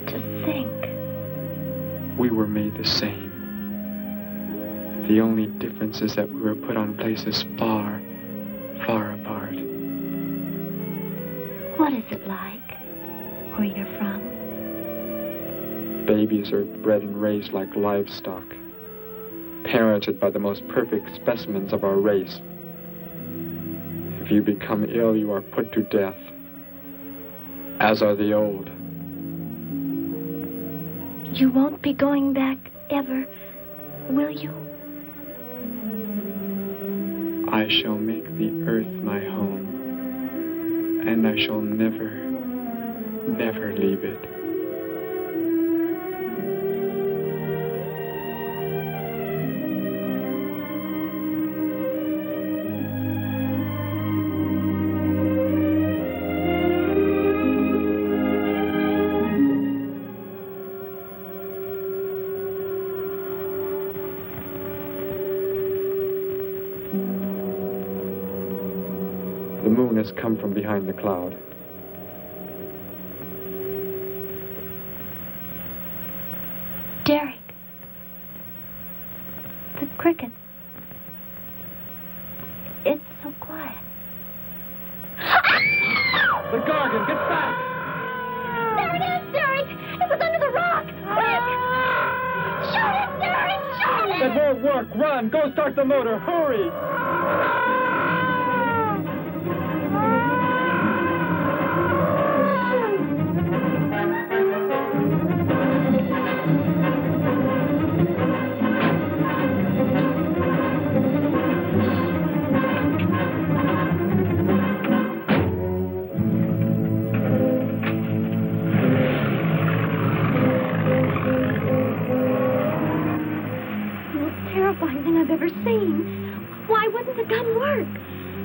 to think. We were made the same. The only difference is that we were put on places far, far apart. What is it like, where you're from? Babies are bred and raised like livestock, parented by the most perfect specimens of our race. If you become ill, you are put to death, as are the old. You won't be going back ever, will you? I shall make the earth my home, and I shall never, never leave it. Has come from behind the cloud. Derek. The cricket. It's so quiet. The Gargon, get back! There it is, Derek! It was under the rock! Quick! Shoot it, Derek! Shoot it! It won't work. Run! Go start the motor. Hurry!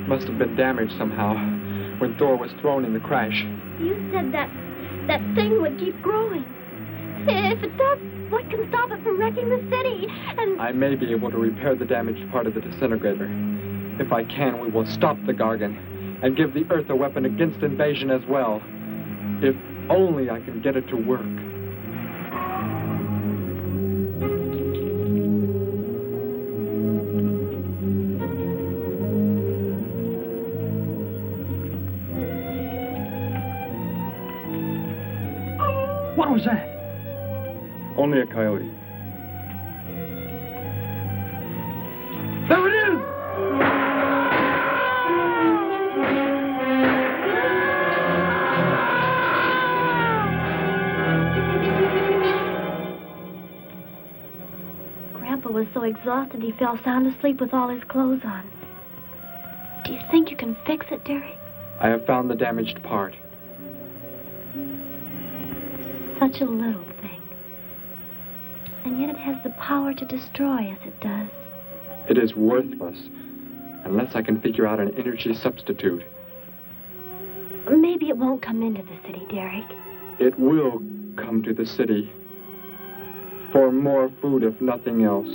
Must have been damaged somehow when Thor was thrown in the crash. You said that thing would keep growing. If it does, what can stop it from wrecking the city? And I may be able to repair the damaged part of the disintegrator. If I can, we will stop the Gargon and give the Earth a weapon against invasion as well. If only I can get it to work. What was that? Only a coyote. There it is! Grandpa was so exhausted he fell sound asleep with all his clothes on. Do you think you can fix it, Derek? I have found the damaged part. Such a little thing. And yet it has the power to destroy as it does. It is worthless unless I can figure out an energy substitute. Maybe it won't come into the city, Derek. It will come to the city. For more food, if nothing else.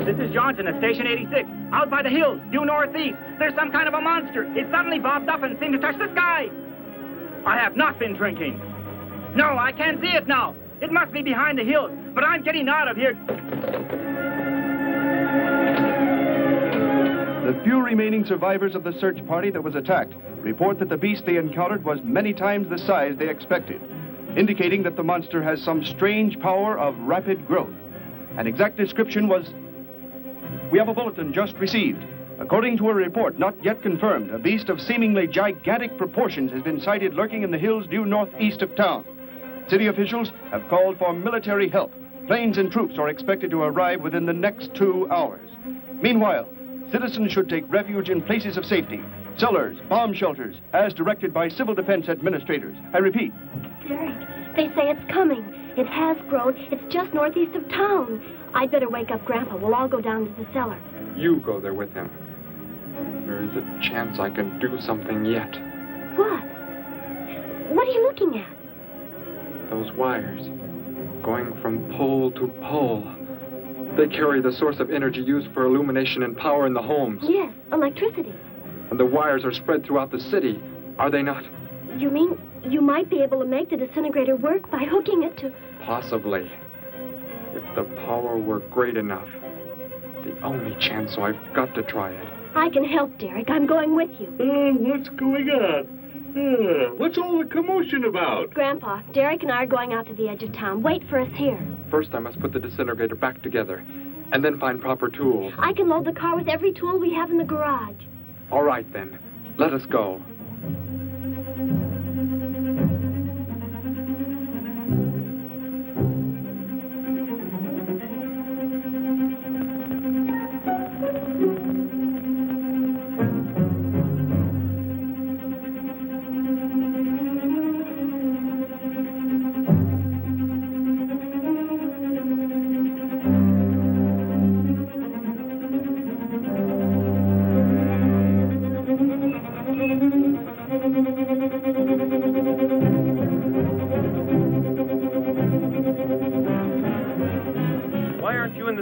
This is Johnson at Station 86. Out by the hills, due northeast. There's some kind of a monster. It suddenly bobbed up and seemed to touch the sky. I have not been drinking. No, I can't see it now. It must be behind the hills, but I'm getting out of here. The few remaining survivors of the search party that was attacked report that the beast they encountered was many times the size they expected, indicating that the monster has some strange power of rapid growth. An exact description was... We have a bulletin just received. According to a report not yet confirmed, a beast of seemingly gigantic proportions has been sighted lurking in the hills due northeast of town. City officials have called for military help. Planes and troops are expected to arrive within the next 2 hours. Meanwhile, citizens should take refuge in places of safety, cellars, bomb shelters, as directed by civil defense administrators. I repeat. Derek, they say it's coming. It has grown. It's just northeast of town. I'd better wake up Grandpa. We'll all go down to the cellar. You go there with him. There is a chance I can do something yet. What? What are you looking at? Those wires, going from pole to pole. They carry the source of energy used for illumination and power in the homes. Yes, electricity. And the wires are spread throughout the city, are they not? You mean you might be able to make the disintegrator work by hooking it to... Possibly. If the power were great enough. The only chance, so I've got to try it. I can help, Derek. I'm going with you. What's going on? What's all the commotion about? Grandpa, Derek and I are going out to the edge of town. Wait for us here. First, I must put the disintegrator back together, and then find proper tools. I can load the car with every tool we have in the garage. All right, then. Let us go.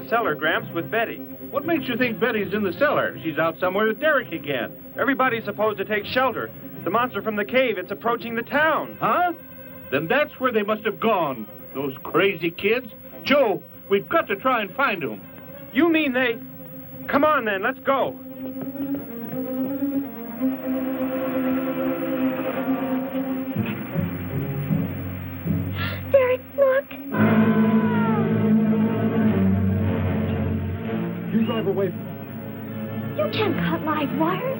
Cellar, Gramps, with Betty. What makes you think Betty's in the cellar? She's out somewhere with Derek again. Everybody's supposed to take shelter. The monster from the cave, it's approaching the town. Huh? Then that's where they must have gone. Those crazy kids. Joe, we've got to try and find them. You mean they... Come on, then, let's go. Derek, look. You drive away from me. You can't cut live wires.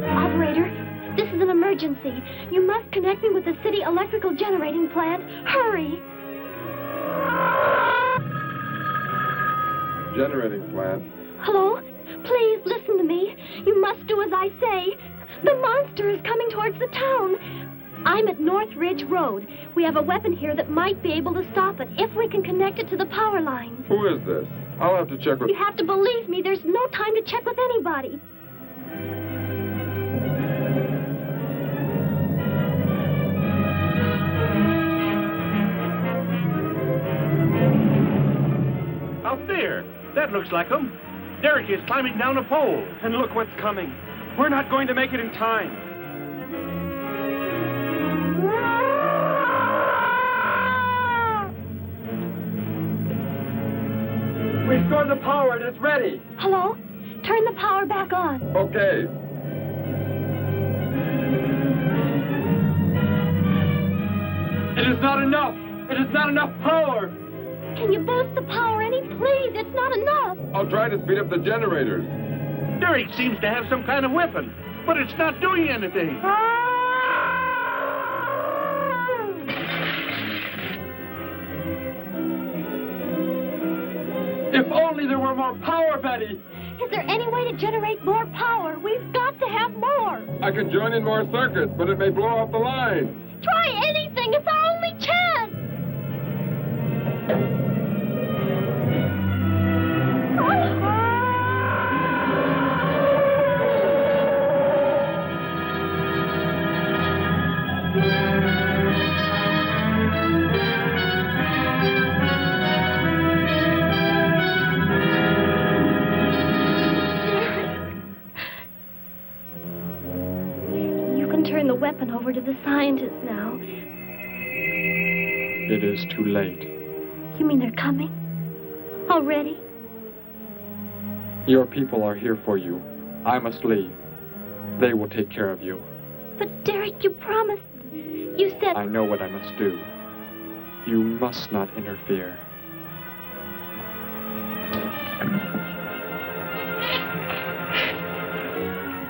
Operator, this is an emergency. You must connect me with the city electrical generating plant. Hurry! generating plant. Hello? Please listen to me. You must do as I say. The monster is coming towards the town. I'm at North Ridge Road. We have a weapon here that might be able to stop it if we can connect it to the power lines. Who is this? I'll have to check with... You have to believe me. There's no time to check with anybody. Out there. That looks like him. Derek is climbing down a pole. And look what's coming. We're not going to make it in time. Restore the power. It is ready. Hello? Turn the power back on. Okay. It is not enough. It is not enough power. Can you boost the power any, please? It's not enough. I'll try to speed up the generators. Derek seems to have some kind of weapon, but it's not doing anything. If only there were more power, Betty. Is there any way to generate more power? We've got to have more. I can join in more circuits, but it may blow up the line. Try anything. It's our only chance. Turn the weapon over to the scientists now. It is too late. You mean they're coming? Already? Your people are here for you. I must leave. They will take care of you. But Derek, you promised. You said... I know what I must do. You must not interfere.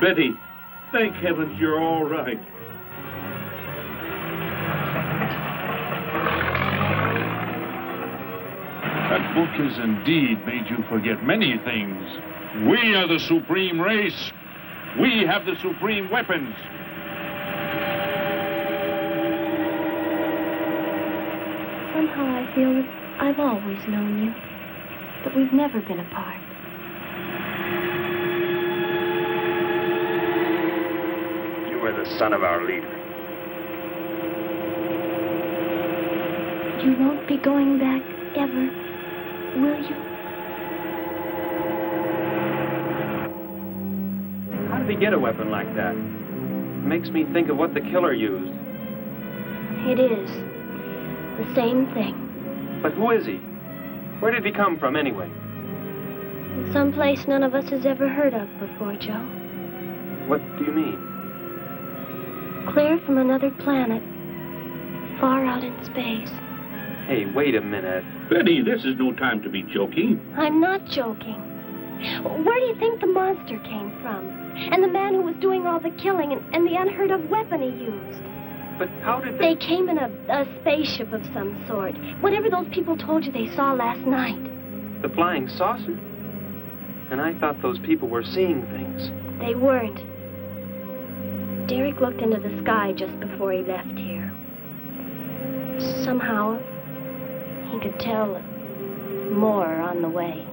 Betty, thank heavens you're all right. That book has indeed made you forget many things. We are the supreme race. We have the supreme weapons. Somehow I feel that I've always known you, but we've never been apart. You are the son of our leader. You won't be going back ever, will you? How did he get a weapon like that? It makes me think of what the killer used. It is. The same thing. But who is he? Where did he come from, anyway? Some place none of us has ever heard of before, Joe. What do you mean? Clear from another planet. Far out in space. Hey, wait a minute. Betty, this is no time to be joking. I'm not joking. Where do you think the monster came from? And the man who was doing all the killing and the unheard of weapon he used? But how did they... They came in a spaceship of some sort. Whatever those people told you they saw last night. The flying saucer? And I thought those people were seeing things. They weren't. Derek looked into the sky just before he left here. Somehow, he could tell more on the way.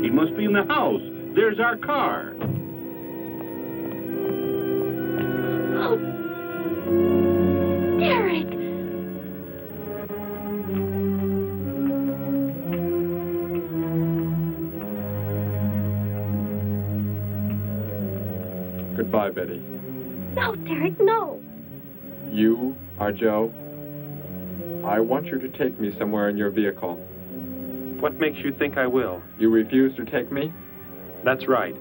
He must be in the house. There's our car. Oh, Derek! Goodbye, Betty. No, Derek, no. You are Joe. I want you to take me somewhere in your vehicle. What makes you think I will? You refuse to take me? That's right.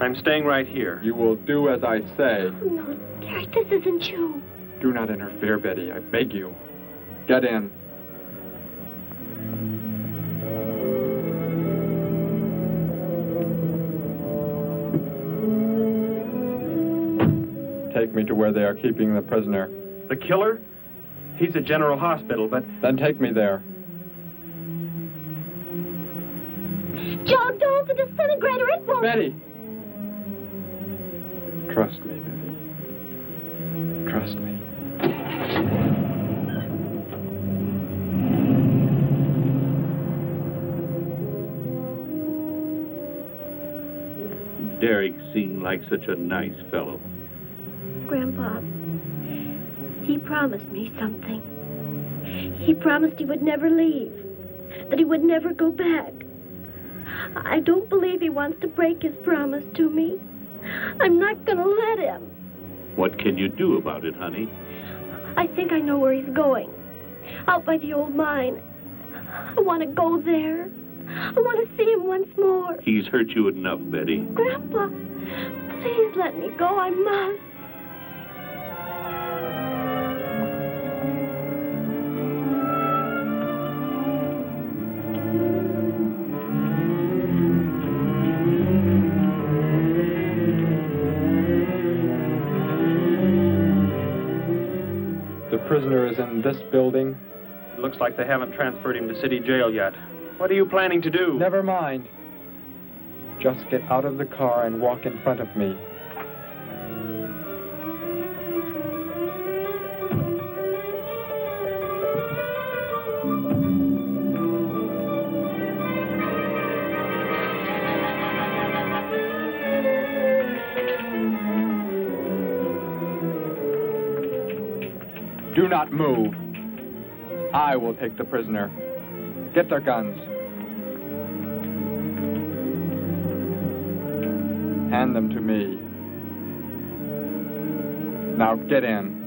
I'm staying right here. You will do as I say. Oh, no, Derek, this isn't you. Do not interfere, Betty. I beg you. Get in. take me to where they are keeping the prisoner. The killer? He's at General Hospital, but... Then take me there. Joe, don't! The disintegrator, it won't... Betty! Trust me, Betty. Trust me. Derek seemed like such a nice fellow. Grandpa, he promised me something. He promised he would never leave, that he would never go back. I don't believe he wants to break his promise to me. I'm not going to let him. What can you do about it, honey? I think I know where he's going. Out by the old mine. I want to go there. I want to see him once more. He's hurt you enough, Betty. Grandpa, please let me go. I must. The prisoner is in this building. It looks like they haven't transferred him to city jail yet. What are you planning to do? Never mind. Just get out of the car and walk in front of me. Do not move. I will take the prisoner. Get their guns. Hand them to me. Now get in.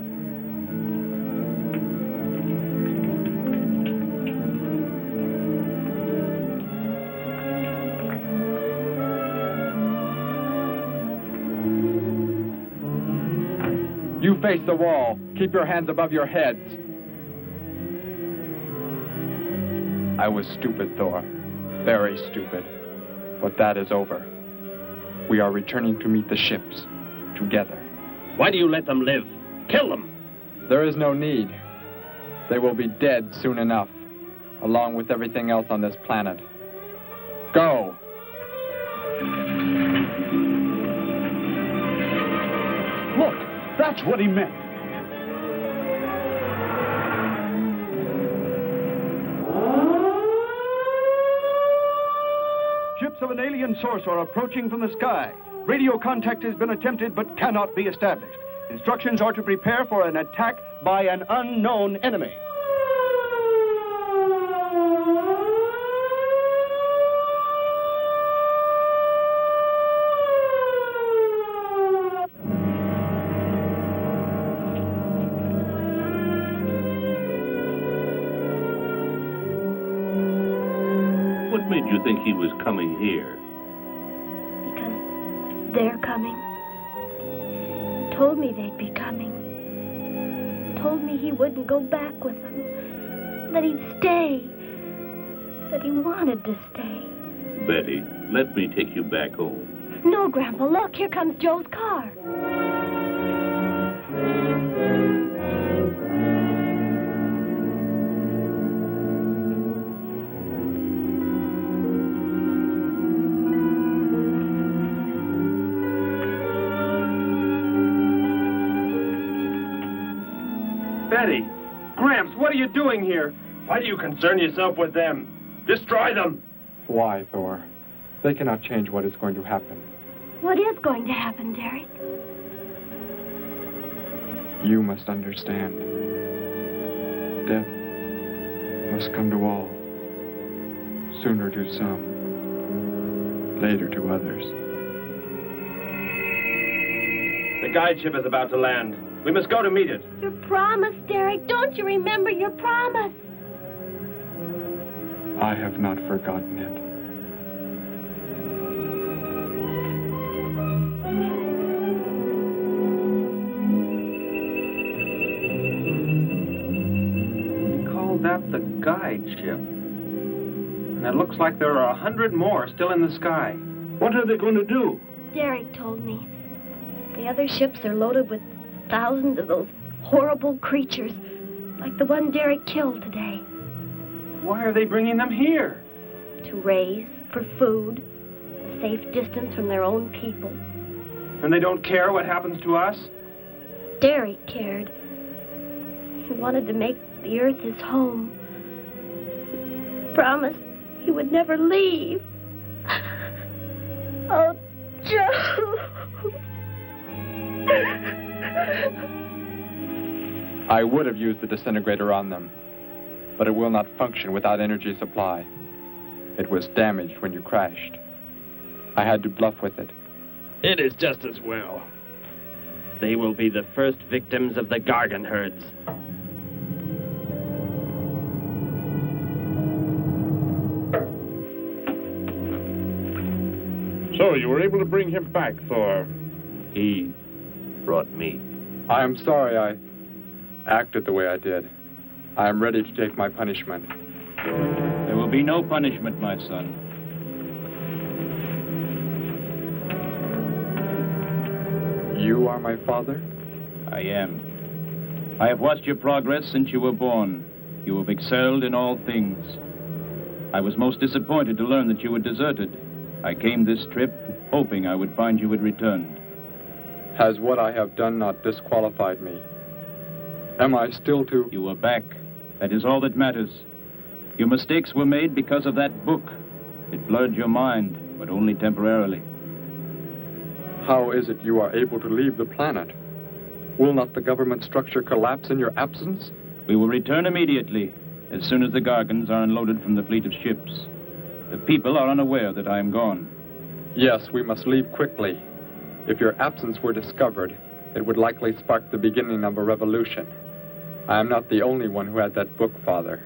You face the wall. Keep your hands above your heads. I was stupid, Thor. Very stupid. But that is over. We are returning to meet the ships. Together. Why do you let them live? Kill them! There is no need. They will be dead soon enough, along with everything else on this planet. Go! Look, that's what he meant. Ships of an alien source are approaching from the sky. Radio contact has been attempted but cannot be established. Instructions are to prepare for an attack by an unknown enemy. What made you think he was coming here? Because they're coming. Told me they'd be coming. Told me he wouldn't go back with them. That he'd stay. That he wanted to stay. Betty, let me take you back home. No, Grandpa, look, here comes Joe's car. Betty! Gramps, what are you doing here? Why do you concern yourself with them? Destroy them! Why, Thor? They cannot change what is going to happen. What is going to happen, Derek? You must understand. Death must come to all. Sooner to some, later to others. The guide ship is about to land. We must go to meet it. Your promise, Derek. Don't you remember your promise? I have not forgotten it. They call that the guide ship. And it looks like there are 100 more still in the sky. What are they going to do? Derek told me. The other ships are loaded with thousands of those horrible creatures, like the one Derek killed today. Why are they bringing them here? To raise for food, a safe distance from their own people. And they don't care what happens to us? Derek cared. He wanted to make the earth his home. He promised he would never leave. Oh, Joe. I would have used the disintegrator on them, but it will not function without energy supply. It was damaged when you crashed. I had to bluff with it. It is just as well. They will be the first victims of the Gargon herds. So, you were able to bring him back, Thor? He brought me. I am sorry I acted the way I did. I am ready to take my punishment. There will be no punishment, my son. You are my father? I am. I have watched your progress since you were born. You have excelled in all things. I was most disappointed to learn that you were deserted. I came this trip hoping I would find you had returned. Has what I have done not disqualified me? Am I still to... You are back. That is all that matters. Your mistakes were made because of that book. It blurred your mind, but only temporarily. How is it you are able to leave the planet? Will not the government structure collapse in your absence? We will return immediately, as soon as the Gargons are unloaded from the fleet of ships. The people are unaware that I am gone. Yes, we must leave quickly. If your absence were discovered, it would likely spark the beginning of a revolution. I am not the only one who had that book, Father.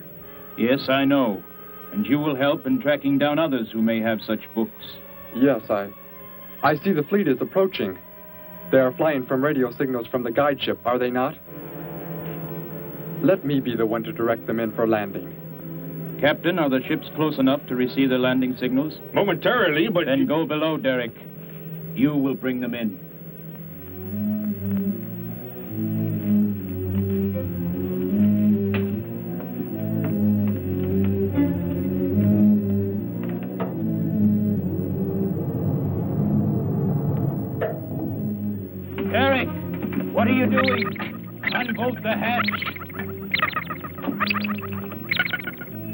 Yes, I know. And you will help in tracking down others who may have such books. Yes, I see the fleet is approaching. They are flying from radio signals from the guide ship, are they not? Let me be the one to direct them in for landing. Captain, are the ships close enough to receive their landing signals? Momentarily, but... Then go below, Derek. You will bring them in. Derek, what are you doing? Unbolt the hatch.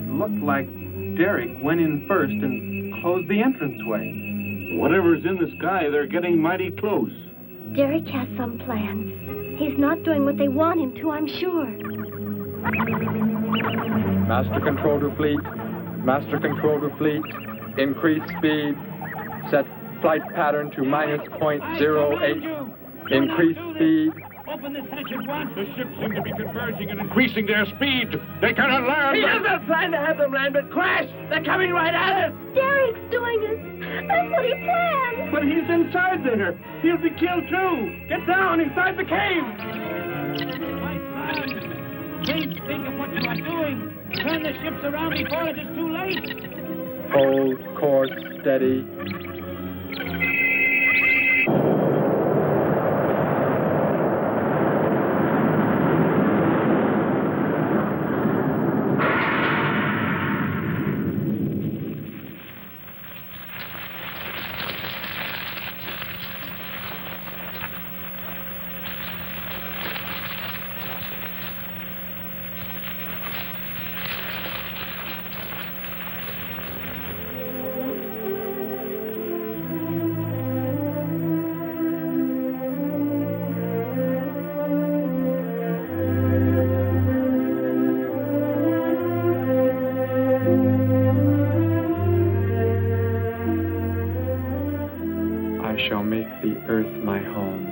Looked like Derek went in first and closed the entranceway. Whatever's in the sky, they're getting mighty close. Derek has some plan. He's not doing what they want him to, I'm sure. Master control to fleet. Master control to fleet. Increase speed. Set flight pattern to -.08. Increase speed. Open this hatch at once. The ships seem to be converging and increasing their speed. They cannot land. He doesn't plan to have them land, but crash. They're coming right at us. Derek's doing it. That's what he planned. But he's inside there. He'll be killed too. Get down inside the cave. My son, please think of what you are doing. Turn the ships around before it is too late. Hold course steady. I shall make the earth my home,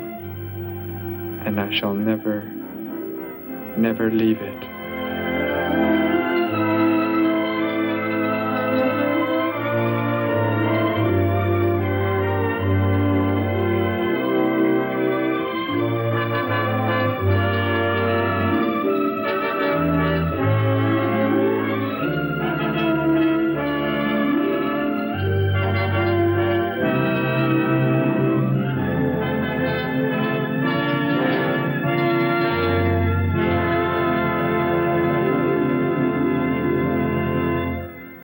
and I shall never, never leave it.